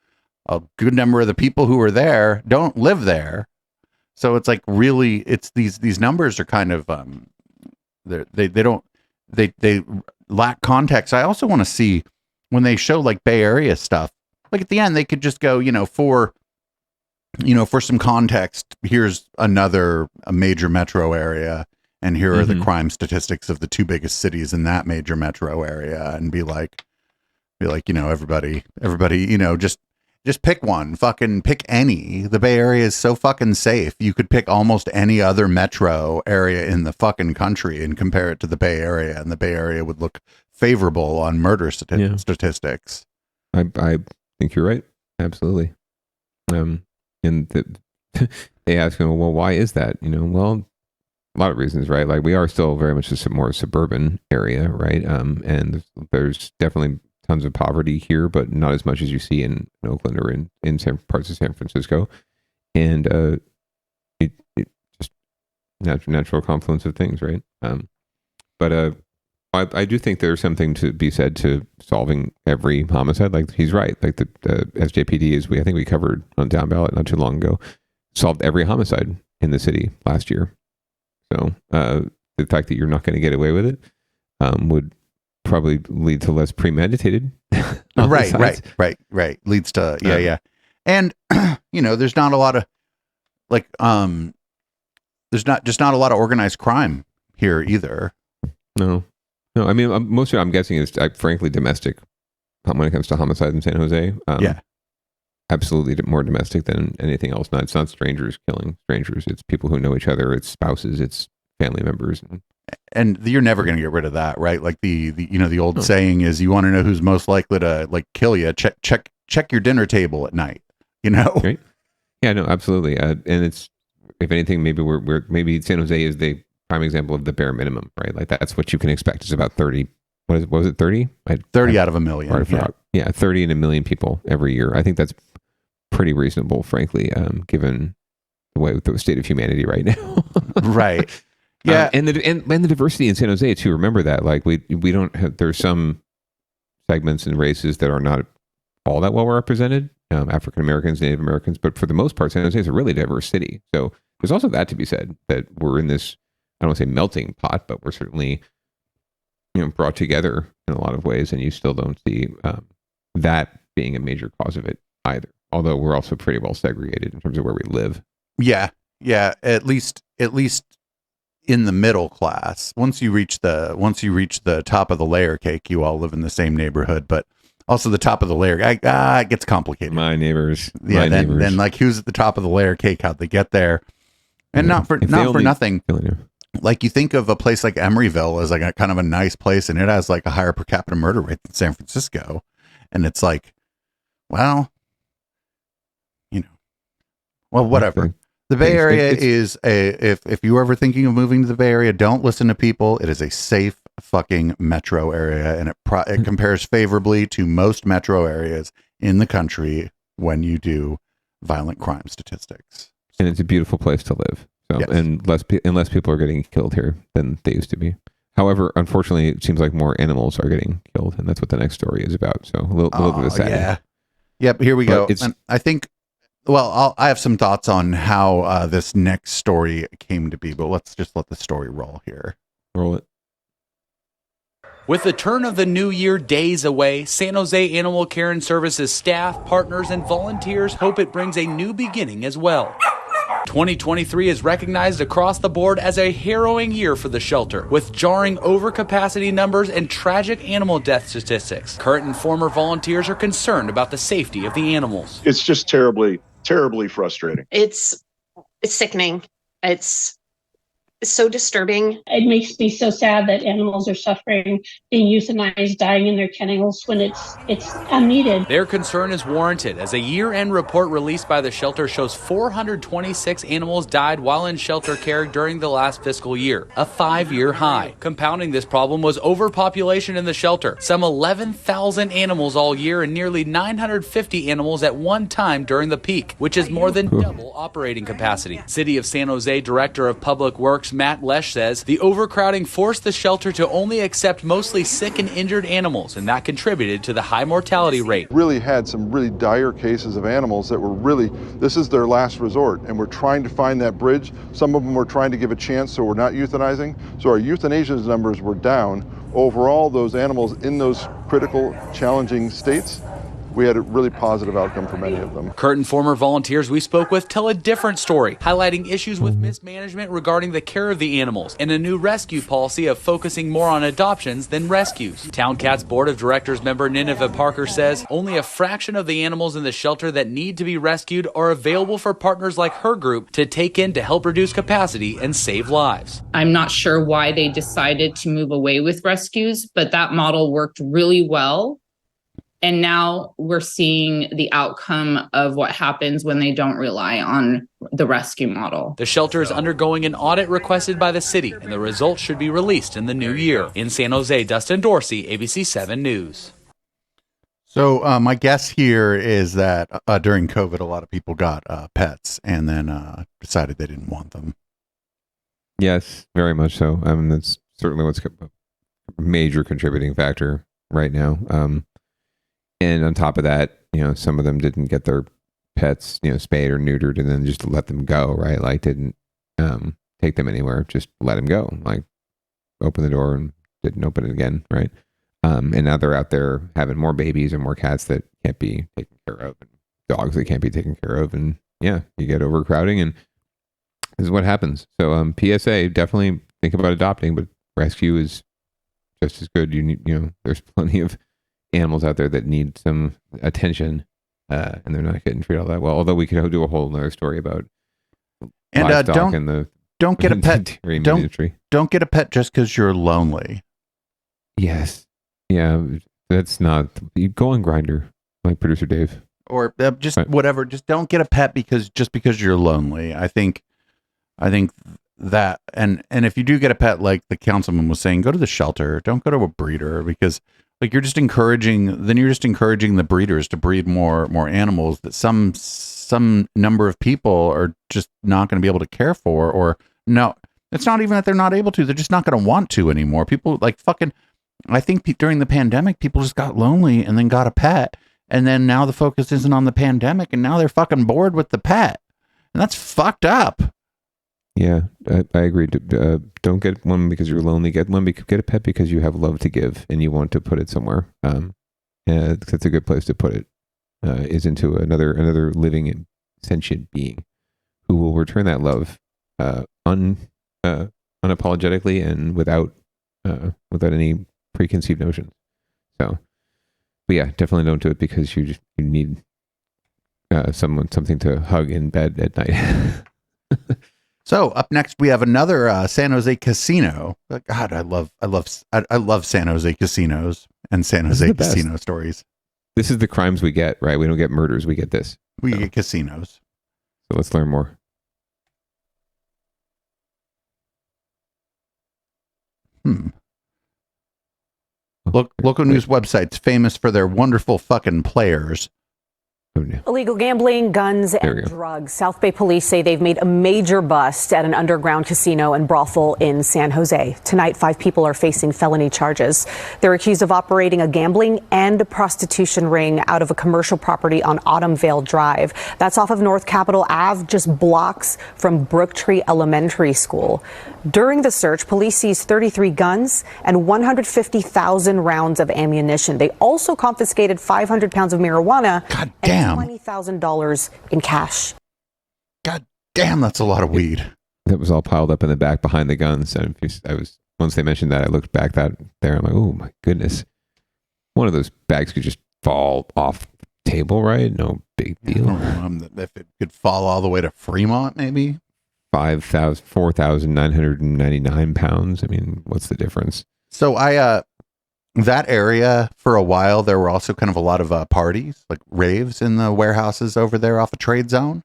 a good number of the people who are there don't live there. So it's like, really, it's these numbers are kind of they lack context. I also want to see when they show like Bay Area stuff, like at the end they could just go, for some context, here's a major metro area, and here are the crime statistics of the 2 biggest cities in that major metro area, and be like, everybody, just pick one, fucking pick any. The Bay Area is so fucking safe. You could pick almost any other metro area in the fucking country and compare it to the Bay Area, and the Bay Area would look favorable on murder statistics. I think you're right. Absolutely. And they ask, well, why is that? Well, a lot of reasons, right? Like, we are still very much a more suburban area, right? And there's definitely tons of poverty here, but not as much as you see in Oakland or in parts of San Francisco. And it just natural confluence of things, right? But I do think there's something to be said to solving every homicide. Like, he's right. Like the SJPD I think we covered on Downballot not too long ago, solved every homicide in the city last year. So the fact that you're not going to get away with it would probably lead to less premeditated. Right. Leads to yeah. And there's not a lot of there's not a lot of organized crime here either. No. I mean, most of it, I'm guessing, is frankly domestic when it comes to homicide in San Jose. Absolutely more domestic than anything else. It's not strangers killing strangers. It's people who know each other. It's spouses. It's family members. And you're never going to get rid of that, right? Like the old saying is, you want to know who's most likely to like kill you. Check your dinner table at night. Right? Yeah, no, absolutely. And it's, if anything, maybe maybe San Jose is the prime example of the bare minimum, right? Like, that's what you can expect. It's about 30. What was it? 30? 30 out of a million. Yeah, 30 in a million people every year. I think that's pretty reasonable, frankly, given the state of humanity right now. Right. Yeah. And the diversity in San Jose too. Remember that, like, we don't have, there's some segments and races that are not all that well represented, African Americans, Native Americans, but for the most part, San Jose is a really diverse city. So there's also that to be said, that we're in this, I don't want to say melting pot, but we're certainly, brought together in a lot of ways, and you still don't see that being a major cause of it either. Although we're also pretty well segregated in terms of where we live. Yeah. At least in the middle class. Once you reach the top of the layer cake, you all live in the same neighborhood, but also the top of the layer, it gets complicated. My neighbors. Then like, who's at the top of the layer cake? How'd they get there? And not for nothing. Like, you think of a place like Emeryville as like a kind of a nice place, and it has like a higher per capita murder rate than San Francisco. And it's like, well, whatever. The Bay Area is if you're ever thinking of moving to the Bay Area, don't listen to people. It is a safe fucking metro area, and it compares favorably to most metro areas in the country when you do violent crime statistics. and it's a beautiful place to live. So, Yes. and less people are getting killed here than they used to be. However, unfortunately, it seems like more animals are getting killed, and that's what the next story is about. So a little bit of sad. Yeah. Yep. Here we go. And I think. Well, I have some thoughts on how this next story came to be, but let's just let the story roll here. Roll it. With the turn of the new year days away, San Jose Animal Care and Services staff, partners, and volunteers hope it brings a new beginning as well. 2023 is recognized across the board as a harrowing year for the shelter, with jarring overcapacity numbers and tragic animal death statistics. Current and former volunteers are concerned about the safety of the animals. It's just terribly frustrating. It's sickening. It's so disturbing. It makes me so sad that animals are suffering, being euthanized, dying in their kennels when it's unneeded. Their concern is warranted, as a year-end report released by the shelter shows 426 animals died while in shelter care during the last fiscal year, a 5-year high. Compounding this problem was overpopulation in the shelter, some 11,000 animals all year and nearly 950 animals at one time during the peak, which is more than double operating capacity. City of San Jose Director of Public Works Matt Lesh says the overcrowding forced the shelter to only accept mostly sick and injured animals, and that contributed to the high mortality rate. Really had some really dire cases of animals that were this is their last resort, and we're trying to find that bridge. Some of them we're trying to give a chance, so we're not euthanizing. So our euthanasia numbers were down. Overall, those animals in those critical, challenging states, we had a really positive outcome for many of them. Current and former volunteers we spoke with tell a different story, highlighting issues with mismanagement regarding the care of the animals and a new rescue policy of focusing more on adoptions than rescues. Town Cat's Board of Directors member Nineveh Parker says only a fraction of the animals in the shelter that need to be rescued are available for partners like her group to take in to help reduce capacity and save lives. I'm not sure why they decided to move away with rescues, but that model worked really well. And now we're seeing the outcome of what happens when they don't rely on the rescue model. The shelter is undergoing an audit requested by the city, and the results should be released in the new year. In San Jose, Dustin Dorsey, ABC 7 News. So my guess here is that during COVID, a lot of people got pets and then decided they didn't want them. Yes, very much so. I mean, that's certainly what's a major contributing factor right now. And on top of that, some of them didn't get their pets, spayed or neutered and then just let them go, right? Like didn't take them anywhere, just let them go. Like open the door and didn't open it again, right? And now they're out there having more babies and more cats that can't be taken care of, and dogs that can't be taken care of. And yeah, you get overcrowding and this is what happens. So PSA, definitely think about adopting, but rescue is just as good. There's plenty of animals out there that need some attention, and they're not getting treated all that well. Although we could do a whole another story about livestock and don't get a pet. Don't get a pet just because you're lonely. Yes, yeah, that's not. You go on Grindr, like producer Dave, or just whatever. Just don't get a pet because you're lonely. I think that, and if you do get a pet, like the councilman was saying, go to the shelter. Don't go to a breeder, because you're just encouraging the breeders to breed more animals that some number of people are just not going to be able to care for. Or no, it's not even that they're not able to, they're just not going to want to anymore. People I think during the pandemic, people just got lonely and then got a pet. And then now the focus isn't on the pandemic, and now they're fucking bored with the pet. And that's fucked up. Yeah, I agree. Don't get one because you're lonely. Get a pet because you have love to give and you want to put it somewhere. That's a good place to put it. Is into another living sentient being who will return that love unapologetically and without any preconceived notions. So, but yeah, definitely don't do it because you need something to hug in bed at night. So up next we have another San Jose casino. God, I love San Jose casinos and San Jose casino stories. This is the crimes we get, right? We don't get murders, we get this. We get casinos. So let's learn more. Local news websites famous for their wonderful fucking players Oh, no. Illegal gambling, guns, and drugs. South Bay police say they've made a major bust at an underground casino and brothel in San Jose. Tonight, 5 people are facing felony charges. They're accused of operating a gambling and prostitution ring out of a commercial property on Autumn Vale Drive. That's off of North Capitol Ave, just blocks from Brooktree Elementary School. During the search, police seized 33 guns and 150,000 rounds of ammunition. They also confiscated 500 pounds of marijuana and $20,000 in cash. God damn, that's a lot of weed. That was all piled up in the back behind the guns. And once they mentioned that, I looked back there. I'm like, oh my goodness. One of those bags could just fall off the table, right? No big deal. If it could fall all the way to Fremont, maybe. 4,999 pounds. I mean, what's the difference? So that area for a while, there were also kind of a lot of parties, like raves in the warehouses over there off a Trade Zone.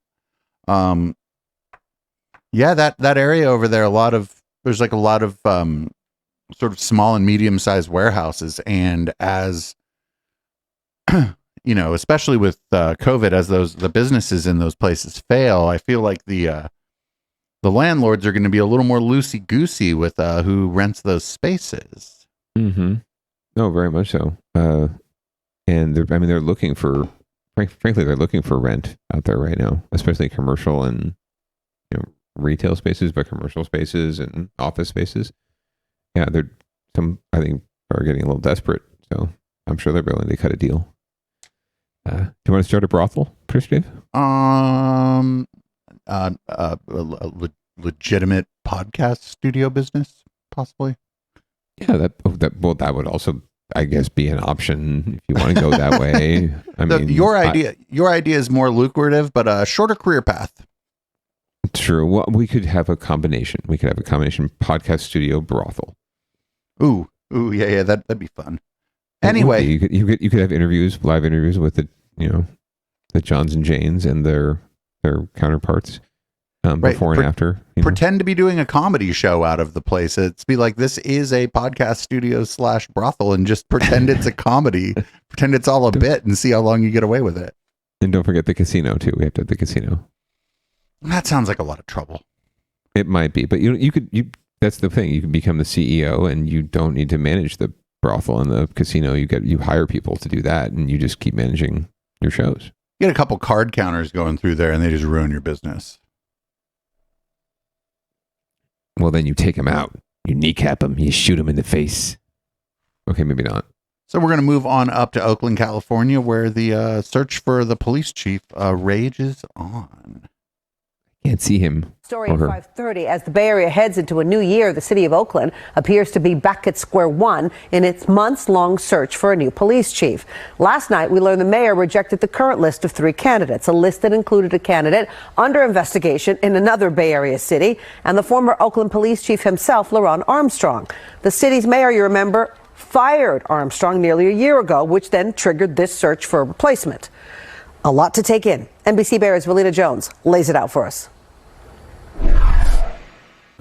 Yeah, that area over there, there's like a lot of sort of small and medium sized warehouses. And as especially with COVID, as the businesses in those places fail, I feel like the landlords are going to be a little more loosey goosey with who rents those spaces. Mm-hmm. No, very much so. And they're looking for, frankly, they're looking for rent out there right now, especially commercial and retail spaces, but commercial spaces and office spaces. Yeah, I think are getting a little desperate. So I'm sure they're willing to cut a deal. Do you want to start a brothel, Chris Dave? Legitimate podcast studio business, possibly. Yeah, that would also, I guess, be an option if you want to go that way. I mean, your idea is more lucrative, but a shorter career path. True. Well, we could have a combination. We could have a combination podcast studio brothel. Ooh, yeah, that'd be fun. Anyway, you could have live interviews with the Johns and Janes and their counterparts. Before and after. Pretend to be doing a comedy show out of the place. It's be like, this is a podcast studio / brothel, and just pretend it's a comedy. Pretend it's all a bit and see how long you get away with it. And don't forget the casino too. We have to have the casino. That sounds like a lot of trouble. It might be, but that's the thing. You can become the CEO and you don't need to manage the brothel and the casino. You hire people to do that and you just keep managing your shows. You get a couple card counters going through there and they just ruin your business. Well, then you take them out. You kneecap them. You shoot them in the face. Okay, maybe not. So we're going to move on up to Oakland, California, where the search for the police chief rages on. Can't see him. Story at 5:30. As the Bay Area heads into a new year, the city of Oakland appears to be back at square one in its months-long search for a new police chief. Last night, we learned the mayor rejected the current list of 3 candidates, a list that included a candidate under investigation in another Bay Area city, and the former Oakland police chief himself, LaRon Armstrong. The city's mayor, you remember, fired Armstrong nearly a year ago, which then triggered this search for a replacement. A lot to take in. NBC Bay Area's Valina Jones lays it out for us.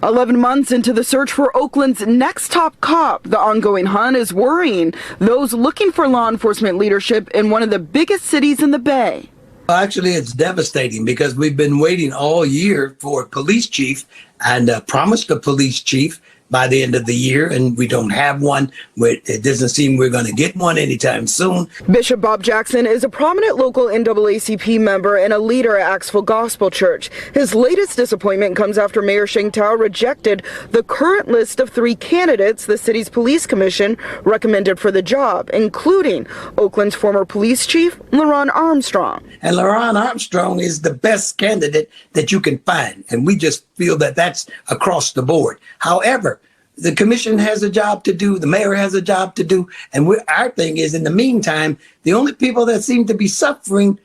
11 months into the search for Oakland's next top cop, the ongoing hunt is worrying those looking for law enforcement leadership in one of the biggest cities in the Bay. Actually, it's devastating because we've been waiting all year for a police chief and promised a police chief by the end of the year, and we don't have one. It doesn't seem we're going to get one anytime soon. Bishop Bob Jackson is a prominent local NAACP member and a leader at Axville Gospel Church. His latest disappointment comes after Mayor Sheng Tao rejected the current list of 3 candidates the city's police commission recommended for the job, including Oakland's former police chief, LaRon Armstrong. And LaRon Armstrong is the best candidate that you can find, and we just feel that that's across the board. However, the commission has a job to do. The mayor has a job to do. And our thing is, in the meantime, the only people that seem to be suffering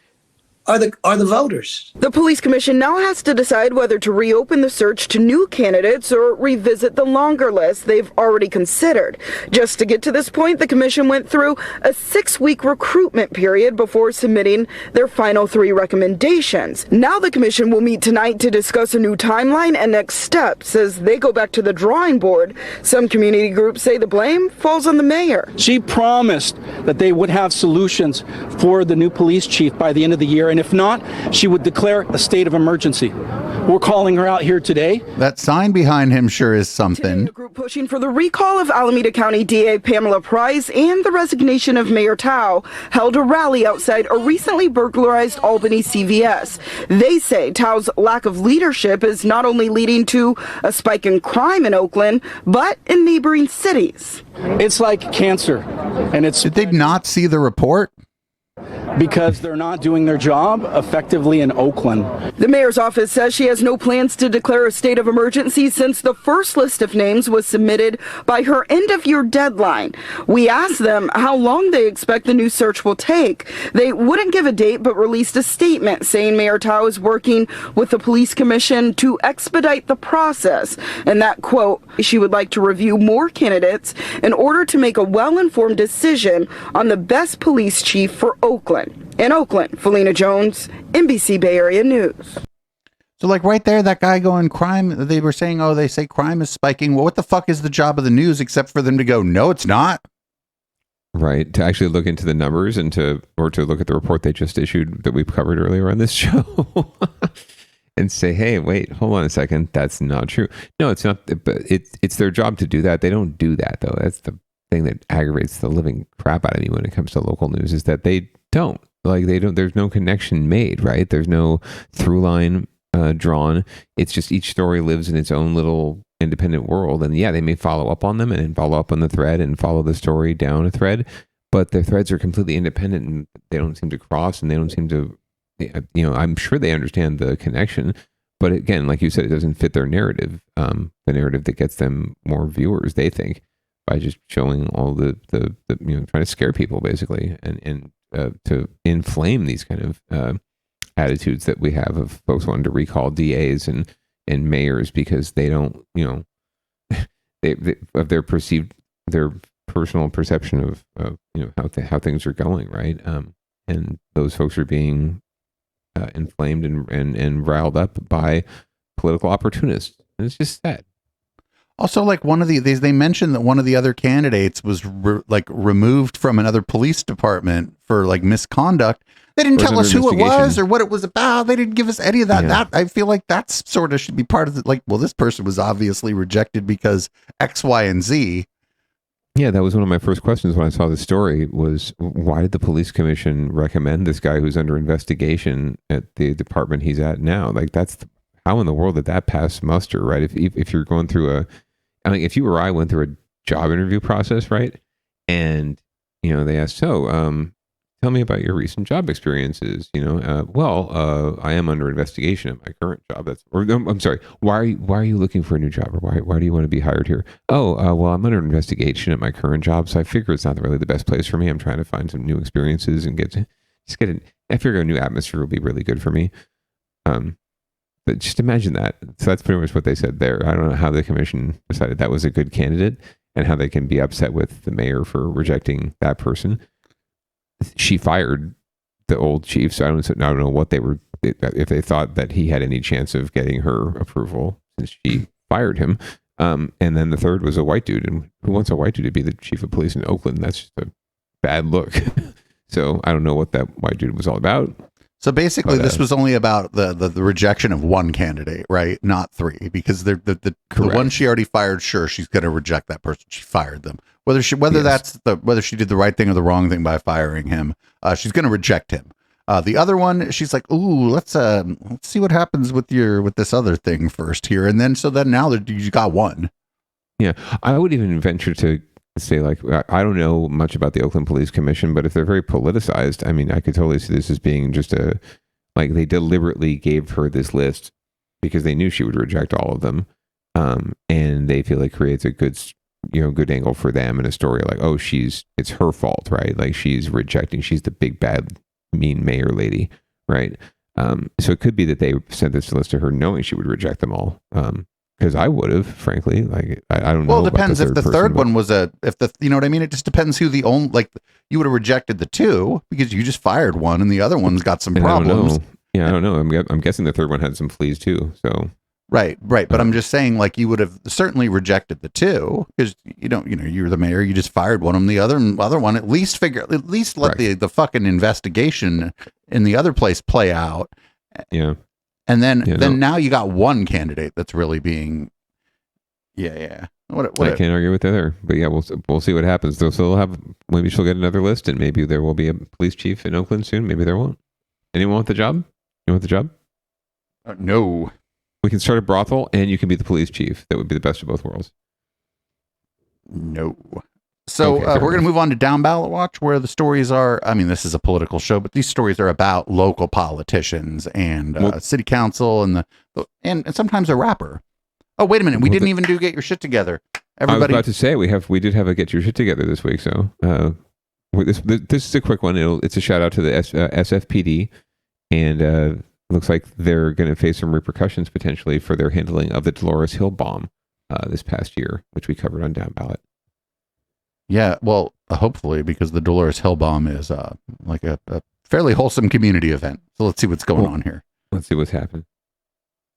are the voters. The police commission now has to decide whether to reopen the search to new candidates or revisit the longer list they've already considered. Just to get to this point, the commission went through a 6-week recruitment period before submitting their final 3 recommendations. Now the commission will meet tonight to discuss a new timeline and next steps as they go back to the drawing board. Some community groups say the blame falls on the mayor. She promised that they would have solutions for the new police chief by the end of the year, and if not, she would declare a state of emergency. We're calling her out here today. That sign behind him sure is something. A group pushing for the recall of Alameda County DA Pamela Price and the resignation of Mayor Tao held a rally outside a recently burglarized Albany CVS. They say Tao's lack of leadership is not only leading to a spike in crime in Oakland, but in neighboring cities. It's like cancer, and it's... Did they not see the report? Because they're not doing their job effectively in Oakland. The mayor's office says she has no plans to declare a state of emergency since the first list of names was submitted by her end-of-year deadline. We asked them how long they expect the new search will take. They wouldn't give a date, but released a statement saying Mayor Tao is working with the police commission to expedite the process, and that, quote, she would like to review more candidates in order to make a well-informed decision on the best police chief for Oakland. In Oakland, Felina Jones, NBC Bay Area News. So like right there, that guy going crime, they were saying, oh, they say crime is spiking. Well, what the fuck is the job of the news except for them to go, no, it's not. Right. To actually look into the numbers and to look at the report they just issued that we covered earlier on this show and say, hey, wait, hold on a second. That's not true. No, it's not. But it's their job to do that. They don't do that, though. That's the thing that aggravates the living crap out of me when it comes to local news is that they don't. There's no connection made, right? There's no through line drawn. It's just each story lives in its own little independent world. And yeah, they may follow up on them and follow up on the thread and follow the story down a thread, but their threads are completely independent and they don't seem to cross and they don't seem to, I'm sure they understand the connection, but again, like you said, it doesn't fit their narrative, the narrative that gets them more viewers, they think, by just showing all the trying to scare people basically and to inflame these kind of attitudes that we have of folks wanting to recall DAs and mayors because they don't, of their personal perception of how things are going, right? And those folks are being inflamed and riled up by political opportunists. And it's just sad. Also, like they mentioned that one of the other candidates was removed from another police department for like misconduct. They didn't tell us who it was or what it was about. They didn't give us any of that. Yeah. That I feel like that's sort of should be part of it. Like, well, this person was obviously rejected because X, Y, and Z. Yeah, that was one of my first questions when I saw the story was why did the police commission recommend this guy who's under investigation at the department he's at now? Like how in the world did that pass muster, right? If you're going through if you or I went through a job interview process, right? And, they asked, tell me about your recent job experiences. I am under investigation at my current job. I'm sorry. Why are you looking for a new job? Or why do you want to be hired here? Well, I'm under investigation at my current job. So I figure it's not really the best place for me. I'm trying to find some new experiences and I figure a new atmosphere will be really good for me. But just imagine that. So that's pretty much what they said there. I don't know how the commission decided that was a good candidate and how they can be upset with the mayor for rejecting that person. She fired the old chief, so I don't know what they were, if they thought that he had any chance of getting her approval since she fired him. And then the third was a white dude, and who wants a white dude to be the chief of police in Oakland? That's just a bad look. So I don't know what that white dude was all about. So basically, this was only about the rejection of one candidate, right? Not 3, because the one she already fired. Sure, she's going to reject that person. She fired them. Whether she did the right thing or the wrong thing by firing him, she's going to reject him. The other one, she's like, ooh, let's see what happens with this other thing first here, and then now that you got one. Yeah, I would even venture to say, like, I don't know much about the Oakland Police Commission, but if they're very politicized, I mean, I could totally see this as being just they deliberately gave her this list because they knew she would reject all of them. And they feel it creates a good angle for them in a story like, oh, it's her fault, right? Like she's the big, bad, mean mayor lady right? So it could be that they sent this list to her knowing she would reject them all. Because I would have, frankly, like I don't know. Well, it depends if the third one was you know what I mean? It just depends who the only, like, you would have rejected the two because you just fired one and the other one's got some problems. I don't know. I'm guessing the third one had some fleas too. So right. But I'm just saying, like, you would have certainly rejected the two because you're the mayor. You just fired one of them. The other one, at least let the fucking investigation in the other place play out. Yeah. And then now you got one candidate that's really being, What I can't argue with the other, but yeah, we'll see what happens. Maybe she'll get another list, and maybe there will be a police chief in Oakland soon. Maybe there won't. Anyone want the job? You want the job? No. We can start a brothel, and you can be the police chief. That would be the best of both worlds. No. So we're going to move on to Downballot Watch, where the stories are, I mean, this is a political show, but these stories are about local politicians and city council and sometimes a rapper. Oh, wait a minute. We didn't even do Get Your Shit Together. Everybody, I was about to say, we did have a Get Your Shit Together this week. So this is a quick one. It's a shout out to the SFPD, and looks like they're going to face some repercussions potentially for their handling of the Dolores Hill bomb this past year, which we covered on Downballot. Yeah, well, hopefully, because the Dolores Hill bomb is like a fairly wholesome community event. So let's see what's going on here. Let's see what's happening.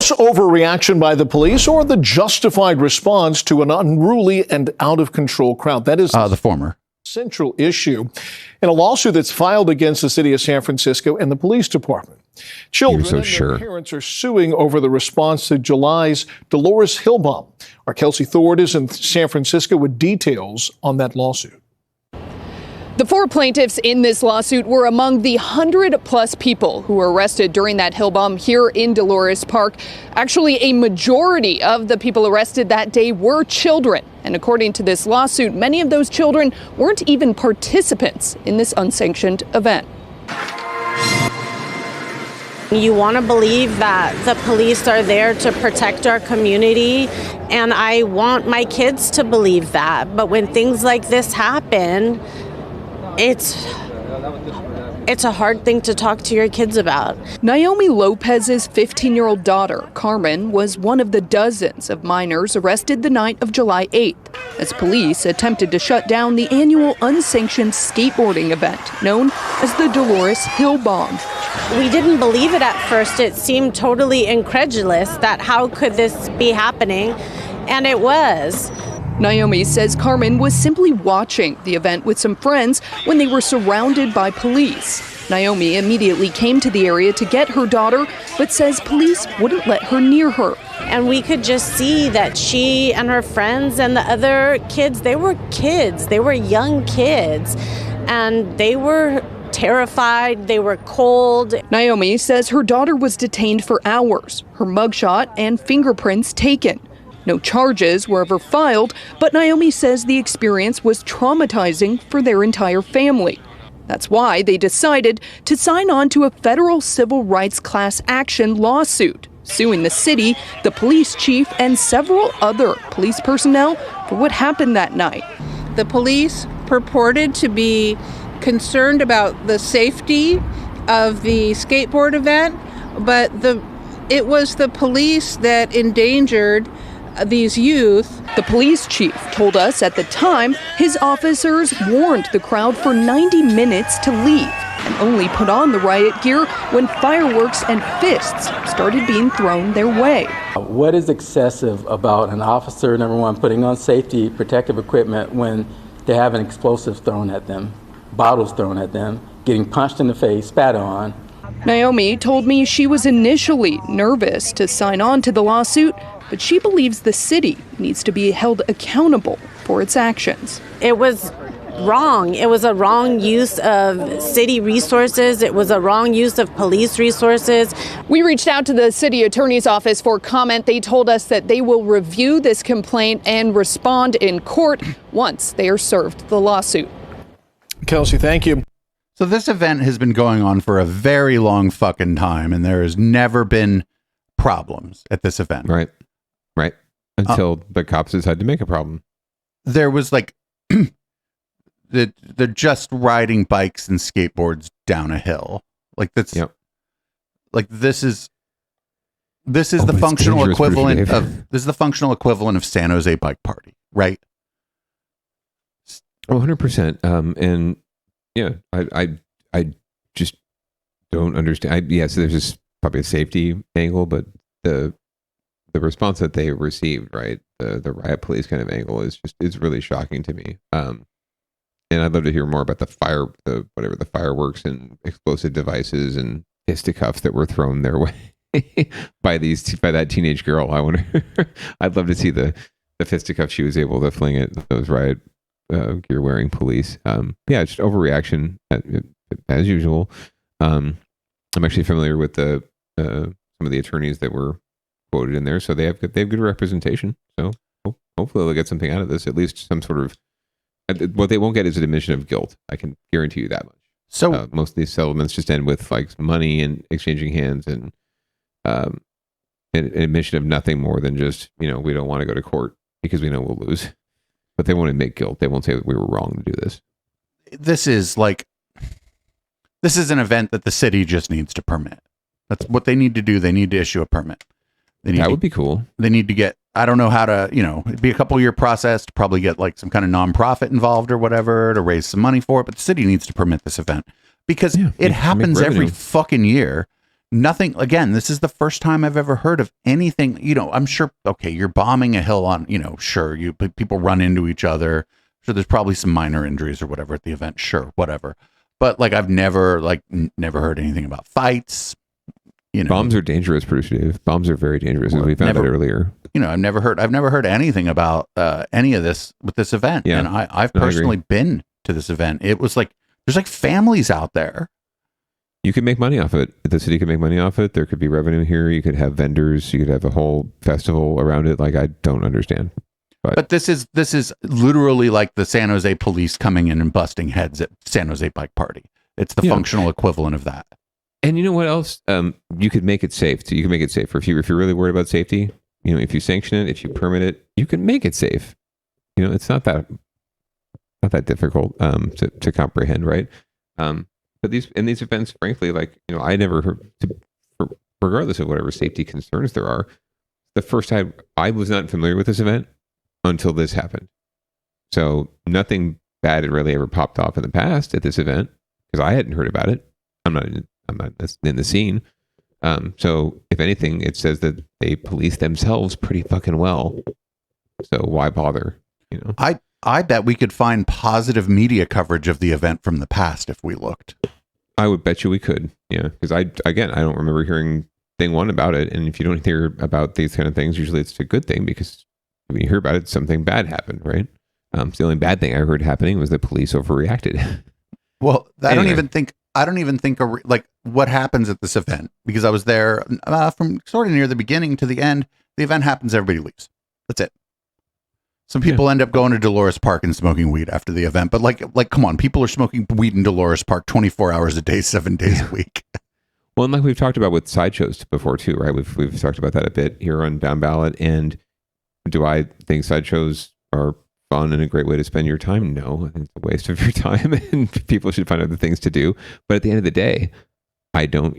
Overreaction by the police or the justified response to an unruly and out of control crowd? That is the former. Central issue in a lawsuit that's filed against the city of San Francisco and the police department. Children and their parents are suing over the response to July's Dolores Hill bomb. Our Kelsey Thord is in San Francisco with details on that lawsuit. The four plaintiffs in this lawsuit were among the 100+ people who were arrested during that Hill bomb here in Dolores Park. Actually, a majority of the people arrested that day were children. And according to this lawsuit, many of those children weren't even participants in this unsanctioned event. You want to believe that the police are there to protect our community, and I want my kids to believe that. But when things like this happen, it's a hard thing to talk to your kids about. Naomi Lopez's 15-year-old daughter, Carmen, was one of the dozens of minors arrested the night of July 8th as police attempted to shut down the annual unsanctioned skateboarding event known as the Dolores Hill Bomb. We didn't believe it at first. It seemed totally incredulous that how could this be happening? And it was. Naomi says Carmen was simply watching the event with some friends when they were surrounded by police. Naomi immediately came to the area to get her daughter, but says police wouldn't let her near her. And we could just see that she and her friends and the other kids, they were young kids, and they were terrified, they were cold. Naomi says her daughter was detained for hours, her mugshot and fingerprints taken. No charges were ever filed, but Naomi says the experience was traumatizing for their entire family. That's why they decided to sign on to a federal civil rights class action lawsuit, suing the city, the police chief, and several other police personnel for what happened that night. The police purported to be concerned about the safety of the skateboard event, but it was the police that endangered these youth. The police chief told us at the time his officers warned the crowd for 90 minutes to leave and only put on the riot gear when fireworks and fists started being thrown their way. What is excessive about an officer, number one, putting on safety protective equipment when they have an explosive thrown at them, bottles thrown at them, getting punched in the face, spat on? Naomi told me she was initially nervous to sign on to the lawsuit, but she believes the city needs to be held accountable for its actions. It was wrong. It was a wrong use of city resources. It was a wrong use of police resources. We reached out to the city attorney's office for comment. They told us that they will review this complaint and respond in court once they are served the lawsuit. Kelsey, thank you. So this event has been going on for a very long fucking time, and there has never been problems at this event. Right. Until the cops decided to make a problem. There was like they're just riding bikes and skateboards down a hill. Like that's Like this is the functional equivalent of San Jose Bike Party, right? 100%. And yeah, I just don't understand. Yes, there's this probably a safety angle, but the response that they received, right, the riot police kind of angle is really shocking to me. And I'd love to hear more about the fireworks and explosive devices and fisticuffs that were thrown their way by that teenage girl. I wonder. I'd love to see the fisticuff she was able to fling at those riot gear wearing police. Just overreaction as usual. I'm actually familiar with some of the attorneys that were quoted in there, so they have good representation. So hopefully they'll get something out of this, at least some sort of. What they won't get is an admission of guilt. I can guarantee you that much. So most of these settlements just end with like money and exchanging hands and an admission of nothing more than just, we don't want to go to court because we know we'll lose. But they won't admit guilt. They won't say that we were wrong to do this. This is an event that the city just needs to permit. That's what they need to do. They need to issue a permit. That would be cool. They need to get, I don't know how to, it'd be a couple year process to probably get like some kind of nonprofit involved or whatever to raise some money for it. But the city needs to permit this event because it happens every fucking year. Nothing, again, this is the first time I've ever heard of anything, I'm sure, okay, you're bombing a hill on, sure, people run into each other. Sure, there's probably some minor injuries or whatever at the event. Sure, whatever. But like, I've never heard anything about fights. Bombs are dangerous, Producer Dave. Bombs are very dangerous, as we found out earlier. I've never heard anything about any of this with this event. Yeah. And I've personally been to this event. It was like, there's like families out there. You could make money off it. The city could make money off it. There could be revenue here. You could have vendors. You could have a whole festival around it. Like, I don't understand. But this is literally like the San Jose police coming in and busting heads at San Jose Bike Party. It's the functional equivalent of that. And you know what else? You could make it safe. You can make it safer. If you're really worried about safety, if you sanction it, if you permit it, you can make it safe. It's not that difficult to comprehend, right? But these events, frankly, like, I never heard, regardless of whatever safety concerns there are, the first time I was not familiar with this event until this happened. So nothing bad had really ever popped off in the past at this event because I hadn't heard about it. I'm not in the scene. So if anything, it says that they police themselves pretty fucking well. So why bother? I bet we could find positive media coverage of the event from the past if we looked. I would bet you we could. Yeah. Because I don't remember hearing thing one about it. And if you don't hear about these kind of things, usually it's a good thing because when you hear about it, something bad happened, right? The only bad thing I heard happening was the police overreacted. Well, I don't even think like what happens at this event, because I was there from sort of near the beginning to the end. The event happens, everybody leaves. That's it. Some people end up going to Dolores Park and smoking weed after the event, but like, come on, people are smoking weed in Dolores Park 24 hours a day, 7 days a week. Well, and like we've talked about with sideshows before too, right? We've talked about that a bit here on Downballot. And do I think sideshows are fun and a great way to spend your time? No, I think it's a waste of your time, and people should find other things to do. But at the end of the day, you don't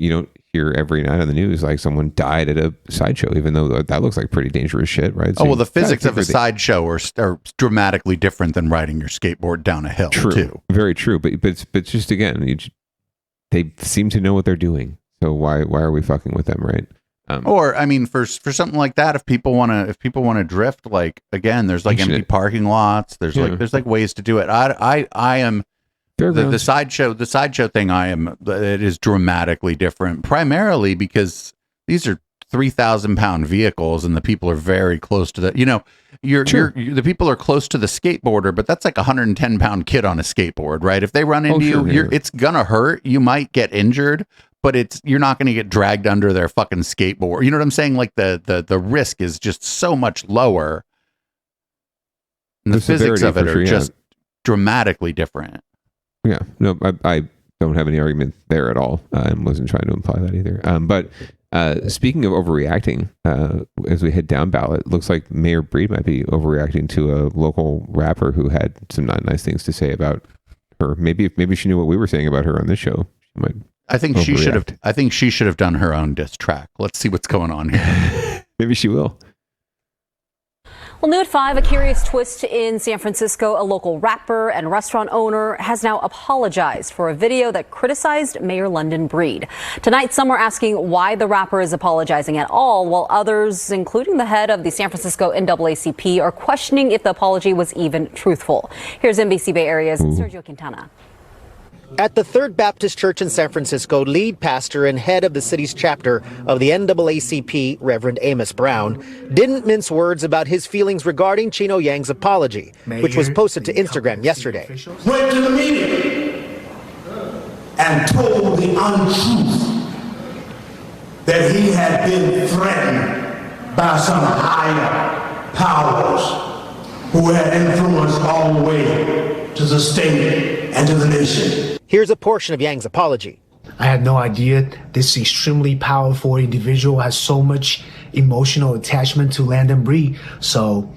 hear every night on the news like someone died at a sideshow, even though that looks like pretty dangerous shit, right? So the physics of a sideshow are dramatically different than riding your skateboard down a hill. True, too. Very true. But just again, they seem to know what they're doing. So why are we fucking with them, right? Or I mean, for something like that, if people want to drift, like again, there's like empty parking lots. There's like ways to do it. I am. The sideshow thing, it is dramatically different, primarily because these are 3,000-pound vehicles and the people are very close to the, the people are close to the skateboarder, but that's like a 110-pound kid on a skateboard, right? If they run into you, it's gonna hurt. You might get injured, but you're not going to get dragged under their fucking skateboard. You know what I'm saying? Like the risk is just so much lower. And the physics of it are just dramatically different. Yeah, no, I don't have any argument there at all, and wasn't trying to imply that either. But speaking of overreacting, as we head down ballot, it looks like Mayor Breed might be overreacting to a local rapper who had some not nice things to say about her. Maybe she knew what we were saying about her on this show. She might. I think she should have. I think she should have done her own diss track. Let's see what's going on here. Maybe she will. Well, new at 5, a curious twist in San Francisco. A local rapper and restaurant owner has now apologized for a video that criticized Mayor London Breed. Tonight, some are asking why the rapper is apologizing at all, while others, including the head of the San Francisco NAACP, are questioning if the apology was even truthful. Here's NBC Bay Area's Sergio Quintana. At the Third Baptist Church in San Francisco, lead pastor and head of the city's chapter of the NAACP, Reverend Amos Brown, didn't mince words about his feelings regarding Chino Yang's apology, which was posted to Instagram yesterday. Went to the media and told the untruth that he had been threatened by some higher powers who had influenced all the way to the state and to the nation. Here's a portion of Yang's apology. I had no idea this extremely powerful individual has so much emotional attachment to London Breed. So,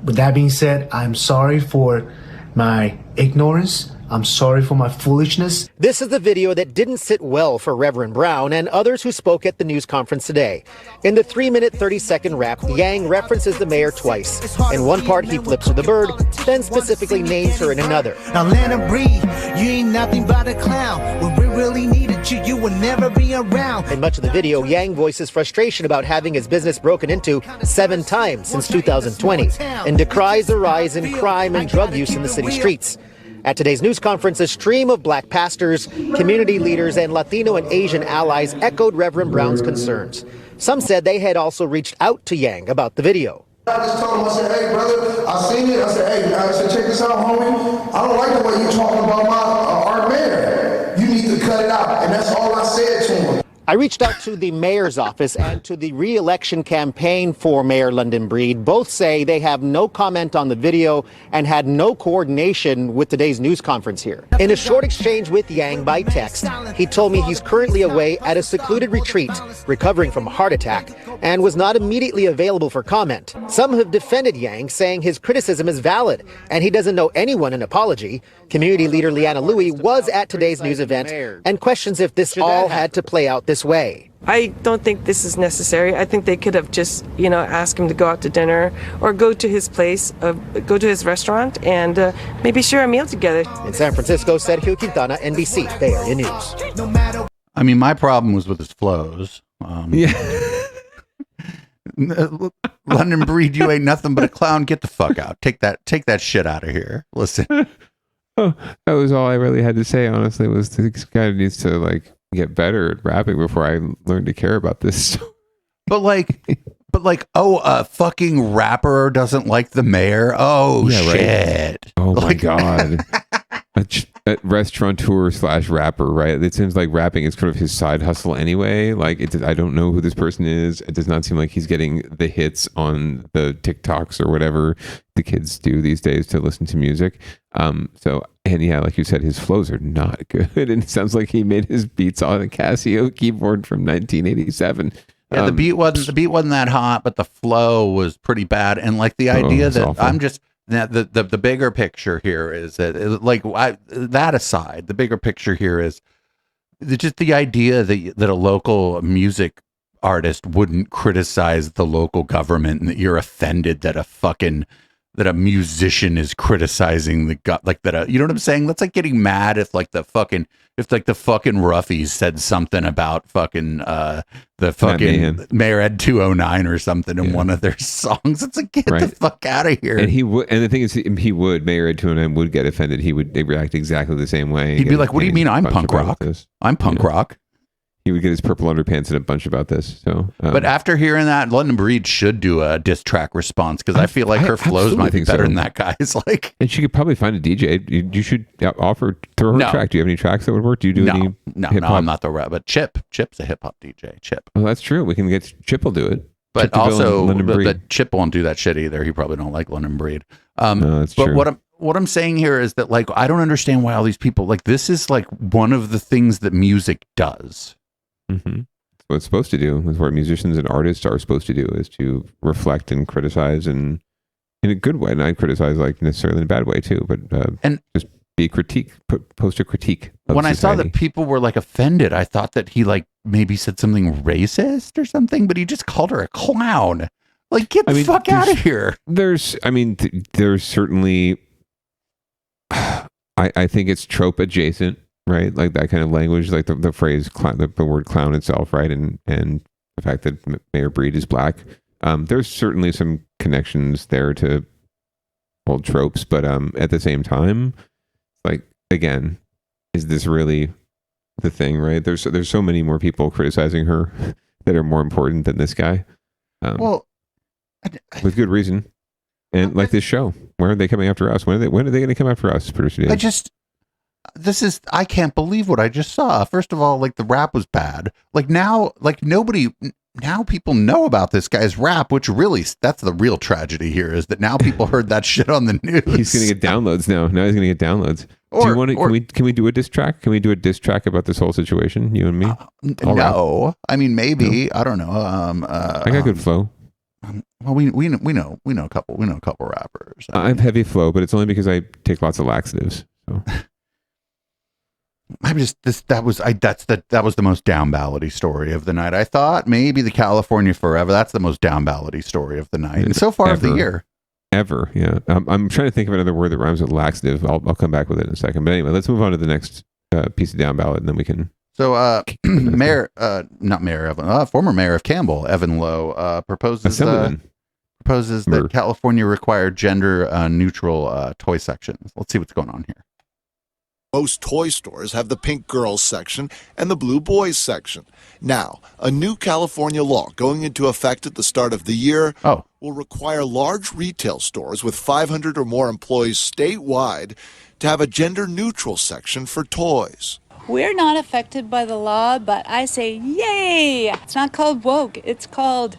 with that being said, I'm sorry for my ignorance. I'm sorry for my foolishness. This is the video that didn't sit well for Reverend Brown and others who spoke at the news conference today. In the 3-minute, 30-second rap, Yang references the mayor twice. In one part, he flips her the bird, then specifically names her in another. Now, London Breed, you ain't nothing but a clown. When we really needed you, you would never be around. In much of the video, Yang voices frustration about having his business broken into 7 times since 2020 and decries the rise in crime and drug use in the city streets. At today's news conference, a stream of black pastors, community leaders, and Latino and Asian allies echoed Reverend Brown's concerns. Some said they had also reached out to Yang about the video. I just told him, I said, hey, brother, I seen it. I said, hey, I said, check this out, homie. I don't like the way you're talking about our mayor. You need to cut it out. And that's all I said to him. I reached out to the mayor's office and to the re-election campaign for Mayor London Breed. Both say they have no comment on the video and had no coordination with today's news conference here. In a short exchange with Yang by text, he told me he's currently away at a secluded retreat, recovering from a heart attack, and was not immediately available for comment. Some have defended Yang, saying his criticism is valid and he doesn't owe anyone an apology. Community leader Leanna Louie was at today's news event and questions if this all had to play out this way. I don't think this is necessary. I think they could have just, asked him to go out to dinner or go to his place, go to his restaurant and maybe share a meal together. In San Francisco, Sergio Quintana, NBC Bay Area News. I mean, my problem was with his flows. London Breed, you ain't nothing but a clown. Get the fuck out. Take that shit out of here. Listen. Oh, that was all I really had to say, honestly, was this guy needs to get better at rapping before I learned to care about this. But a fucking rapper doesn't like the mayor. Oh, yeah, shit. Right? Oh my God. A restaurateur / rapper, right? It seems like rapping is kind of his side hustle anyway. I don't know who this person is. It does not seem like he's getting the hits on the TikToks or whatever the kids do these days to listen to music. Like you said, his flows are not good. And it sounds like he made his beats on a Casio keyboard from 1987. Yeah, the beat wasn't that hot, but the flow was pretty bad. And the idea that awful. I'm just the bigger picture here is that that aside, the bigger picture here is just the idea that a local music artist wouldn't criticize the local government and that you're offended that a musician is criticizing you know what I'm saying? That's like getting mad if the fucking Roughies said something about the fucking Mayor Ed 209 or something in one of their songs. It's like, get the fuck out of here. And the thing is, Mayor Ed 209 would get offended. They react exactly the same way. He'd be like, what do you mean I'm punk rock? I'm punk rock. He would get his purple underpants in a bunch about this. So, but after hearing that, London Breed should do a diss track response because I feel like her flows might be better than that guy's. And she could probably find a DJ. You should throw her track. Do you have any tracks that would work? Do you do any? No, I'm not the rap. But Chip's a hip hop DJ. Chip. Well, that's true. We can get Chip will do it. But but Chip won't do that shit either. He probably don't like London Breed. No, that's true. But what I'm saying here is that I don't understand why all these people this is one of the things that music does. Mm-hmm. What it's supposed to do is what musicians and artists are supposed to do is to reflect and criticize in a good way, not criticize necessarily in a bad way too, but and just be a critique, post a critique. when I saw that people were like offended, I thought that he like maybe said something racist or something, but he just called her a clown. Like, get the fuck out of here. There's certainly, I think it's trope adjacent, right? Like that kind of language, like the phrase, the word clown itself, right? And the fact that Mayor Breed is black. There's certainly some connections there to old tropes, but at the same time, like, again, is this really the thing, right? There's so many more people criticizing her that are more important than this guy. With good reason. And like this show, where are they coming after us? When are they going to come after us, producer Dave? I can't believe what I just saw. First of all, like the rap was bad. Like now people know about this guy's rap, which really, that's the real tragedy here, is that now people heard that shit on the news. He's going to get downloads now. Now he's going to get downloads. Can we do a diss track? Can we do a diss track about this whole situation, you and me? No. I mean, maybe. No. I don't know. I got good flow. Well, we know a couple rappers. I have heavy flow, but it's only because I take lots of laxatives. So. that was the most down-ballot-y story of the night. I thought maybe the California Forever. That's the most down-ballot-y story of the night, and so far of the year. Ever, yeah. I'm trying to think of another word that rhymes with laxative. I'll come back with it in a second. But anyway, let's move on to the next piece of down ballot, and then we can. So, former mayor of Campbell, Evan Lowe, proposes that California require gender neutral toy sections. Let's see what's going on here. Most toy stores have the pink girls section and the blue boys section. Now, a new California law going into effect at the start of the year will require large retail stores with 500 or more employees statewide to have a gender-neutral section for toys. We're not affected by the law, but I say, yay! It's not called woke, it's called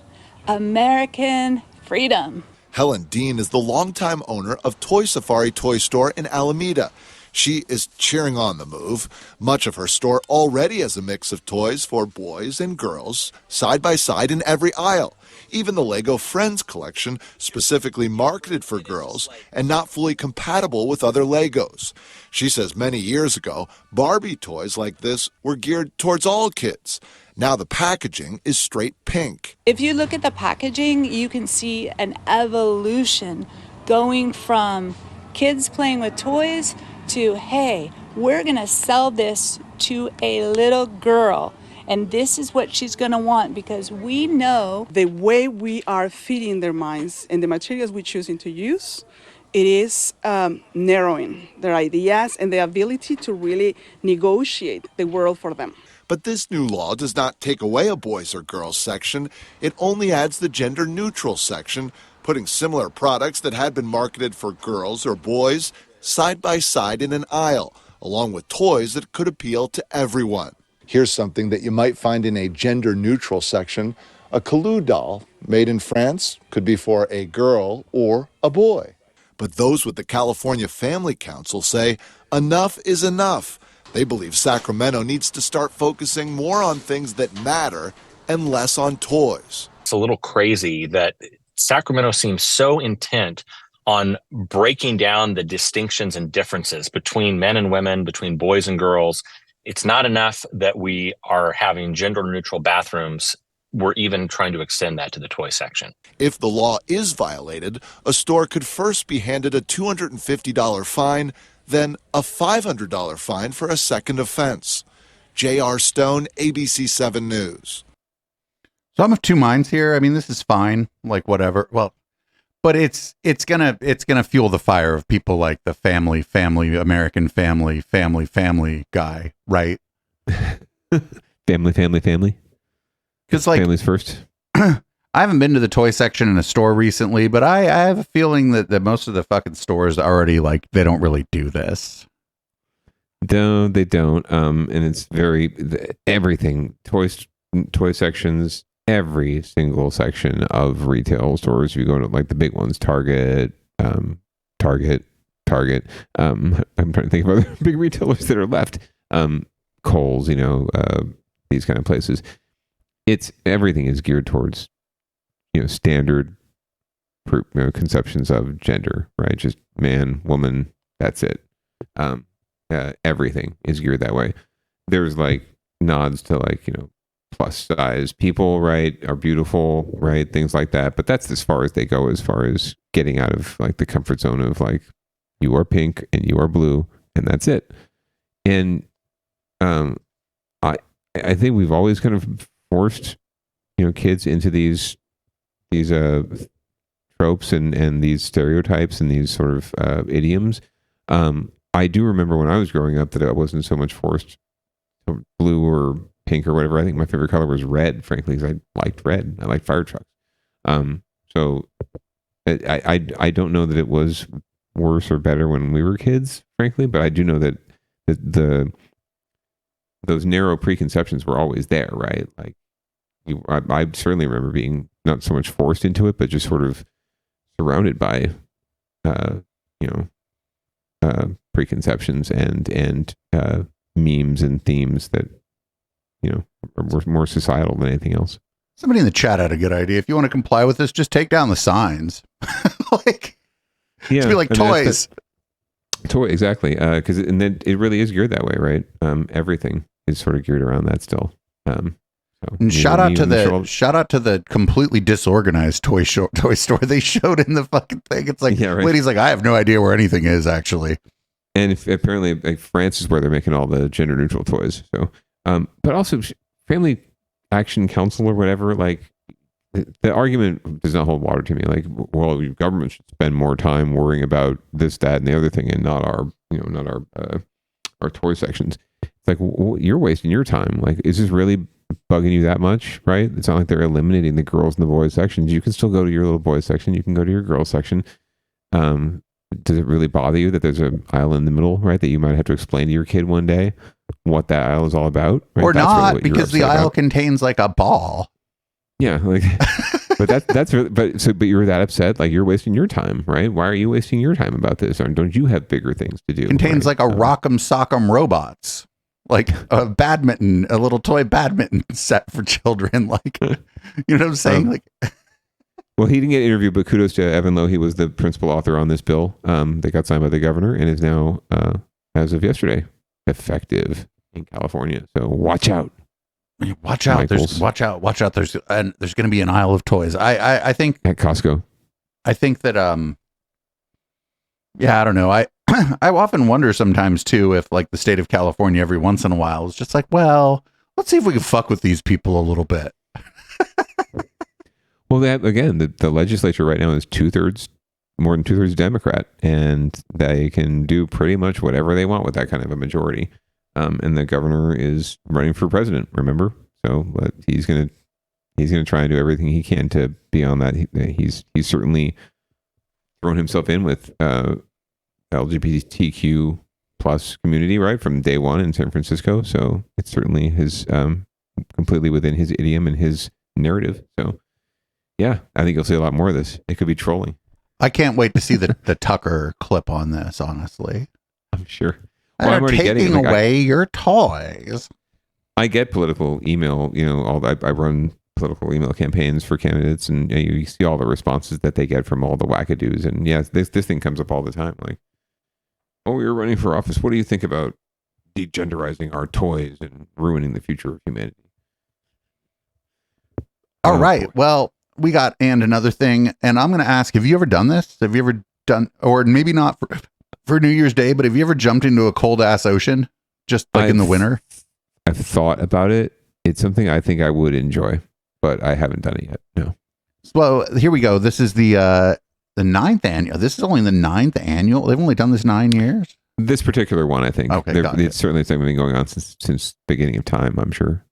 American freedom. Helen Dean is the longtime owner of Toy Safari Toy Store in Alameda. She is cheering on the move. Much of her store already has a mix of toys for boys and girls, side by side in every aisle. Even the Lego Friends collection, specifically marketed for girls and not fully compatible with other Legos. She says many years ago, Barbie toys like this were geared towards all kids. Now the packaging is straight pink. If you look at the packaging, you can see an evolution going from kids playing with toys to, hey, we're going to sell this to a little girl. And this is what she's going to want, because we know the way we are feeding their minds and the materials we're choosing to use, it is narrowing their ideas and the ability to really negotiate the world for them. But this new law does not take away a boys or girls section. It only adds the gender neutral section, putting similar products that had been marketed for girls or boys side by side in an aisle, along with toys that could appeal to everyone. Here's something that you might find in a gender-neutral section. A Kalou doll made in France could be for a girl or a boy. But those with the California Family Council say enough is enough. They believe Sacramento needs to start focusing more on things that matter and less on toys. It's a little crazy that Sacramento seems so intent on breaking down the distinctions and differences between men and women, between boys and girls. It's not enough that we are having gender-neutral bathrooms. We're even trying to extend that to the toy section. If the law is violated, a store could first be handed a $250 fine, then a $500 fine for a second offense. J.R. Stone, ABC 7 News. So I'm of two minds here. I mean, this is fine, like whatever. Well, but it's gonna fuel the fire of people like the American family guy, right? Family. Because like families first. I haven't been to the toy section in a store recently, but I have a feeling that most of the fucking stores already they don't really do this. No, they don't. And it's everything toy sections. Every single section of retail stores, if you go to like the big ones, Target. I'm trying to think of other big retailers that are left. Kohl's, these kind of places. Everything is geared towards, standard conceptions of gender, right? Just man, woman, that's it. everything is geared that way. There's like nods to like, plus size people, right, are beautiful, right, things like that. But that's as far as they go, as far as getting out of like the comfort zone of like, you are pink and you are blue, and that's it. And I think we've always kind of forced kids into these tropes and these stereotypes and these sort of idioms. I do remember when I was growing up that I wasn't so much forced to blue or pink or whatever. I think my favorite color was red, frankly, because I liked red. I liked fire trucks. So I don't know that it was worse or better when we were kids, frankly, but I do know that those narrow preconceptions were always there, right? Like I certainly remember being not so much forced into it, but just sort of surrounded by, preconceptions and memes and themes that, were more societal than anything else. Somebody in the chat had a good idea. If you want to comply with this, just take down the signs. Just be like toys. Exactly. And then it really is geared that way, right? Everything is sort of geared around that still. And shout out to the completely disorganized toy store they showed in the fucking thing. It's like, lady's like, I have no idea where anything is actually. And apparently, like, France is where they're making all the gender neutral toys. So, but also Family Action Council or whatever. Like, the argument does not hold water to me. Like, well, government should spend more time worrying about this, that, and the other thing, and not our toy sections. It's like, you're wasting your time. Like, is this really bugging you that much, right? It's not like they're eliminating the girls and the boys sections. You can still go to your little boys section. You can go to your girls section. Does it really bother you that there's an aisle in the middle, right? That you might have to explain to your kid one day what that aisle is all about, right? Or that's not, really because the aisle contains like a ball. Yeah, like, but that's really, but you're that upset, like you're wasting your time, right? Why are you wasting your time about this? Or don't you have bigger things to do? Contains like a Rock'em Sock'em Robots. Like a little toy badminton set for children. Like, you know what I'm saying? Well, he didn't get interviewed, but kudos to Evan Lowe. He was the principal author on this bill that got signed by the governor and is now, as of yesterday, effective in California. So watch out. Watch out. Watch out. There's going to be an aisle of toys. I think at Costco. I think that, I don't know. I often wonder sometimes too, if like the state of California every once in a while is just like, well, let's see if we can fuck with these people a little bit. Well, that again, the legislature right now is more than 2/3 Democrat, and they can do pretty much whatever they want with that kind of a majority. And the governor is running for president, remember? So he's gonna try and do everything he can to be on that. He's certainly thrown himself in with LGBTQ plus community, right, from day one in San Francisco. So it's certainly his completely within his idiom and his narrative. So yeah, I think you'll see a lot more of this. It could be trolling. I can't wait to see the Tucker clip on this, honestly. I'm sure. Well, I'm already taking away your toys. I get political email, I run political email campaigns for candidates, and you see all the responses that they get from all the wackadoos. And yeah, this thing comes up all the time. Like, oh, you're running for office. What do you think about degenderizing our toys and ruining the future of humanity? All right. Well, we got another thing, and I'm going to ask, have you ever done this? Have you ever done, or maybe not for New Year's Day, but have you ever jumped into a cold ass ocean just like in the winter? I've thought about it. It's something I think I would enjoy, but I haven't done it yet. No. Well, here we go. This is the 9th annual. This is only the 9th annual. They've only done this 9 years. This particular one, I think. Okay, it's certainly something been going on since beginning of time, I'm sure.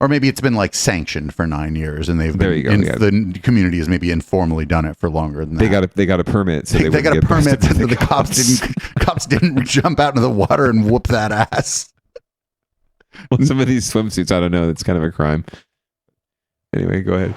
Or maybe it's been like sanctioned for 9 years, and they've been the community has maybe informally done it for longer than that. They got a permit, so they got a permit so the cops didn't jump out into the water and whoop that ass. Well, some of these swimsuits, I don't know. It's kind of a crime. Anyway, go ahead.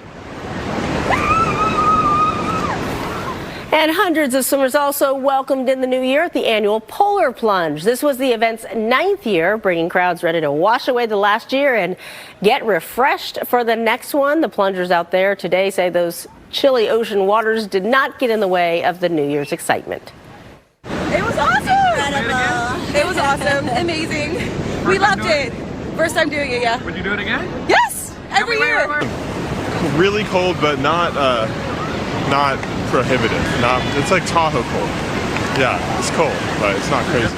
And hundreds of swimmers also welcomed in the new year at the annual Polar Plunge. This was the event's 9th year, bringing crowds ready to wash away the last year and get refreshed for the next one. The plungers out there today say those chilly ocean waters did not get in the way of the New Year's excitement. It was awesome! Incredible. awesome, amazing. We loved it. First time doing it, yeah. Would you do it again? Yes, every year. Really cold, but not prohibitive. It's like Tahoe cold. Yeah, it's cold, but it's not crazy.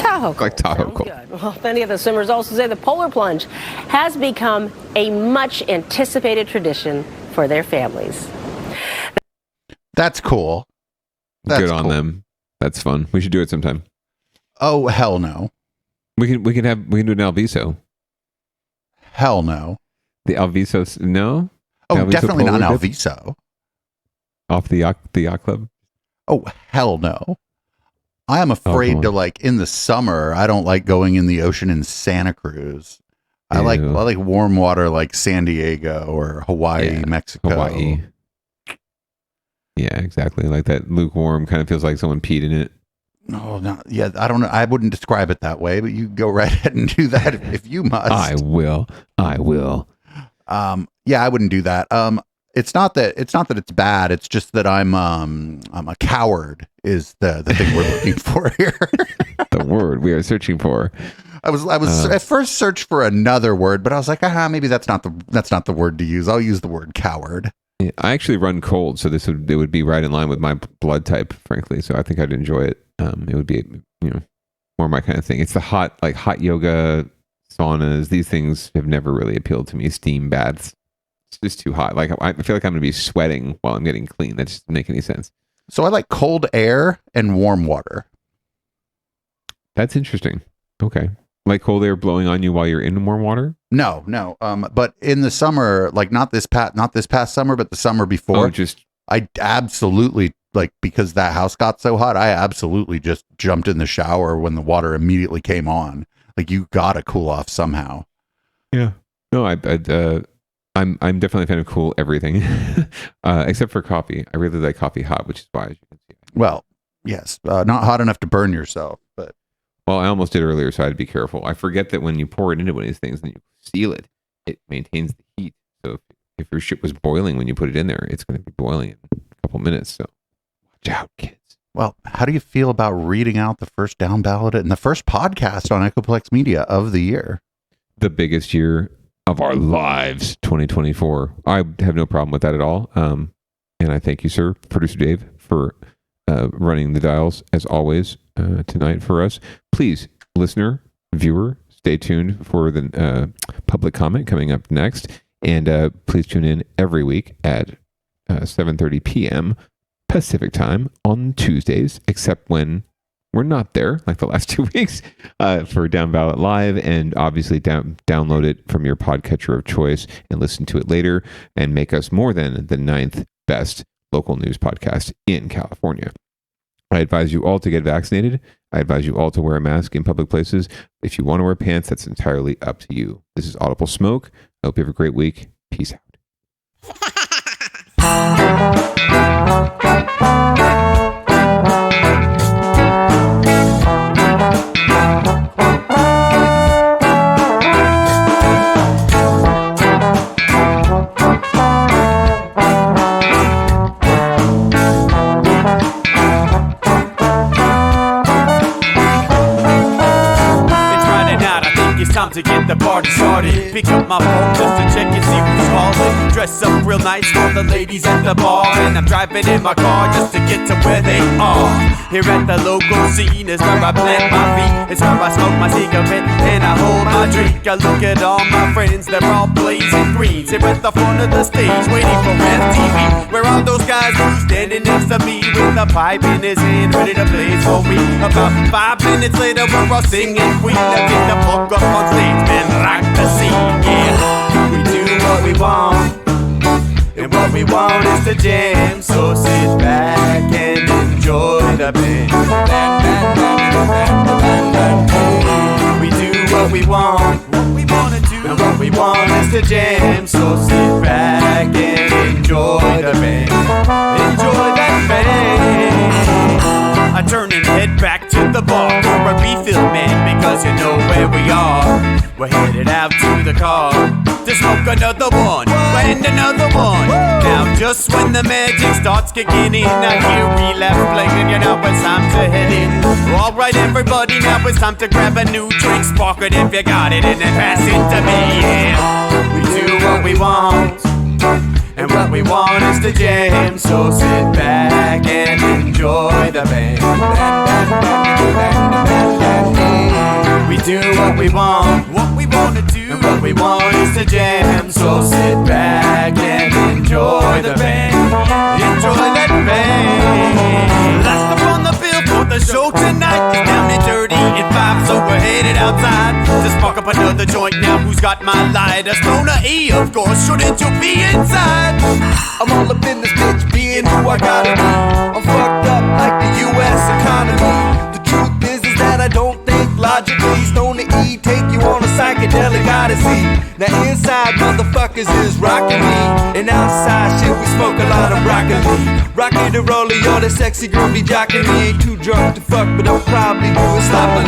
Tahoe. Like Tahoe cold. Good. Well, many of the swimmers also say the polar plunge has become a much anticipated tradition for their families. That's cool. That's good on them. That's fun. We should do it sometime. Oh, hell no. We can do an Alviso. Hell no. The Alviso, no? Oh, Alviso definitely not an polar dip? Alviso. Off the yacht club? Oh, hell no. I am afraid to, like, in the summer, I don't like going in the ocean in Santa Cruz. I like warm water like San Diego or Hawaii, Mexico. Hawaii. Yeah, exactly. Like that lukewarm kind of feels like someone peed in it. No, not yeah. I don't know. I wouldn't describe it that way, but you go right ahead and do that if you must. I will. Yeah, I wouldn't do that. It's not that it's bad. It's just that I'm a coward is the thing we're looking for here. The word we are searching for. I was at first searched for another word, but I was like, maybe that's not the word to use. I'll use the word coward. Yeah, I actually run cold, so it would be right in line with my blood type, frankly. So I think I'd enjoy it. It would be more my kind of thing. It's the hot yoga, saunas. These things have never really appealed to me. Steam baths. It's just too hot. Like I feel like I'm going to be sweating while I'm getting clean. That just doesn't make any sense. So I like cold air and warm water. That's interesting. Okay. Like cold air blowing on you while you're in warm water? No. But in the summer, like not this past summer, but the summer before, I absolutely, like, because that house got so hot, I absolutely just jumped in the shower when the water immediately came on. Like, you gotta cool off somehow. Yeah. No, I'm definitely a fan of cool everything, except for coffee. I really like coffee hot, which is why, as you can see. Well, yes, not hot enough to burn yourself, but. Well, I almost did earlier, so I had to be careful. I forget that when you pour it into one of these things and you seal it, it maintains the heat. So if your shit was boiling when you put it in there, it's going to be boiling in a couple minutes. So watch out, kids. Well, how do you feel about reading out the first down ballot and the first podcast on Echoplex Media of the year? The biggest year of our lives, 2024. I have no problem with that at all. And I thank you, sir, Producer Dave, for running the dials as always tonight for us. Please, listener, viewer, stay tuned for the public comment coming up next, and please tune in every week at 7:30 p.m. Pacific time on Tuesdays, except when we're not there, like the last 2 weeks, for Down Ballot Live, and obviously download it from your podcatcher of choice and listen to it later, and make us more than the 9th best local news podcast in California. I advise you all to get vaccinated. I advise you all to wear a mask in public places. If you want to wear pants, that's entirely up to you. This is Audible Smoke. I hope you have a great week. Peace out. Time to get the party started. Pick up my phone just to check and see who's calling. Dress up real nice for the ladies at the bar, and I'm driving in my car just to get to where they are. Here at the local scene is where I plant my feet. It's where I smoke my cigarette and I hold my drink. I look at all my friends, they're all blazing green. Here at the front of the stage, waiting for MTV. Where are those guys who's standing next to me with a pipe in his hand, ready to blaze for me? About 5 minutes later, we're all singing Queen. Now get the fuck up on stage, man, rock the scene, yeah. We do what we want, and what we want is to jam. So sit back and enjoy the band. We do what we want, and what we want is to jam. So sit back and enjoy the band. Enjoy that band. I turn and head back to the bar for a refill, man, because you know where we are. We're headed out to the car to smoke another one and another one. Now Just when the magic starts kicking in, I hear relapse playing, you know it's time to head in. Alright everybody, now it's time to grab a new drink. Spark it if you got it and then pass it to me, yeah. We do what we want, and what we want is to jam. So sit back and enjoy the band. We do what we want to do, and what we want is to jam. So sit back and enjoy the band. Enjoy that band. Last up on the bill for the show tonight is Down and Dirty at 5, so we're headed outside to spark up another joint. Now who's got my lighter? Stoner E, of course, shouldn't you be inside? I'm all up in this bitch, being who I gotta be. I'm fucked up like the U.S. economy. The truth is that I don't think logically. Stoner E take you on a psychedelic odyssey. Now inside motherfuckers is rockin' me, and outside shit we smoke a lot of broccoli. Rocky the roller, yo, that sexy girl be jockin' me. Ain't too drunk to fuck, but I'm probably doing sloppily.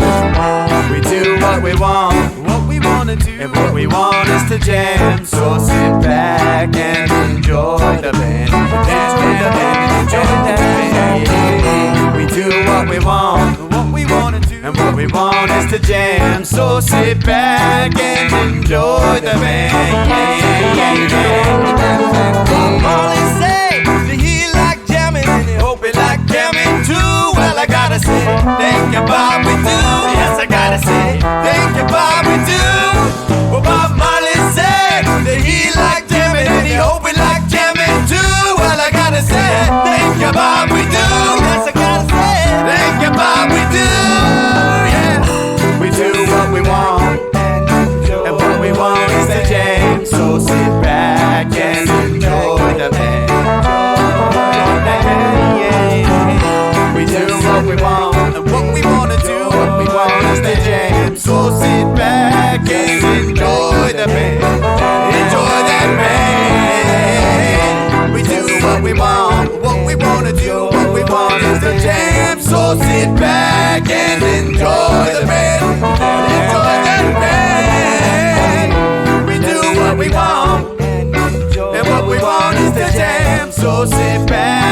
We do what we want to do, and what we want is to jam. So sit back and enjoy the band. Enjoy the band, enjoy that band. We do what we want to do, and what we want is to jam. So sit back and enjoy the band. Molly say that he like jamming, and he hope he like jamming too. Well, I gotta say, thank you, Bob, we do. Yes, I gotta say, thank you, Bob, we do. Well, Bob Marley said that he like jamming, and he hope he like jamming too. Well, I gotta say, thank you, Bob, we do. Yes, I gotta say, thank you, Bob, we do. Yeah, we do what we want, and what we want is to jam. So sit back and enjoy the band. We do what we want, and what we want to do, what we want is to jam. So sit back and enjoy the band. Enjoy that band. We do what we want to do, what we want is to jam. So sit back and enjoy the band. Enjoy that band. We do what we want, and what we want is to jam. So sit back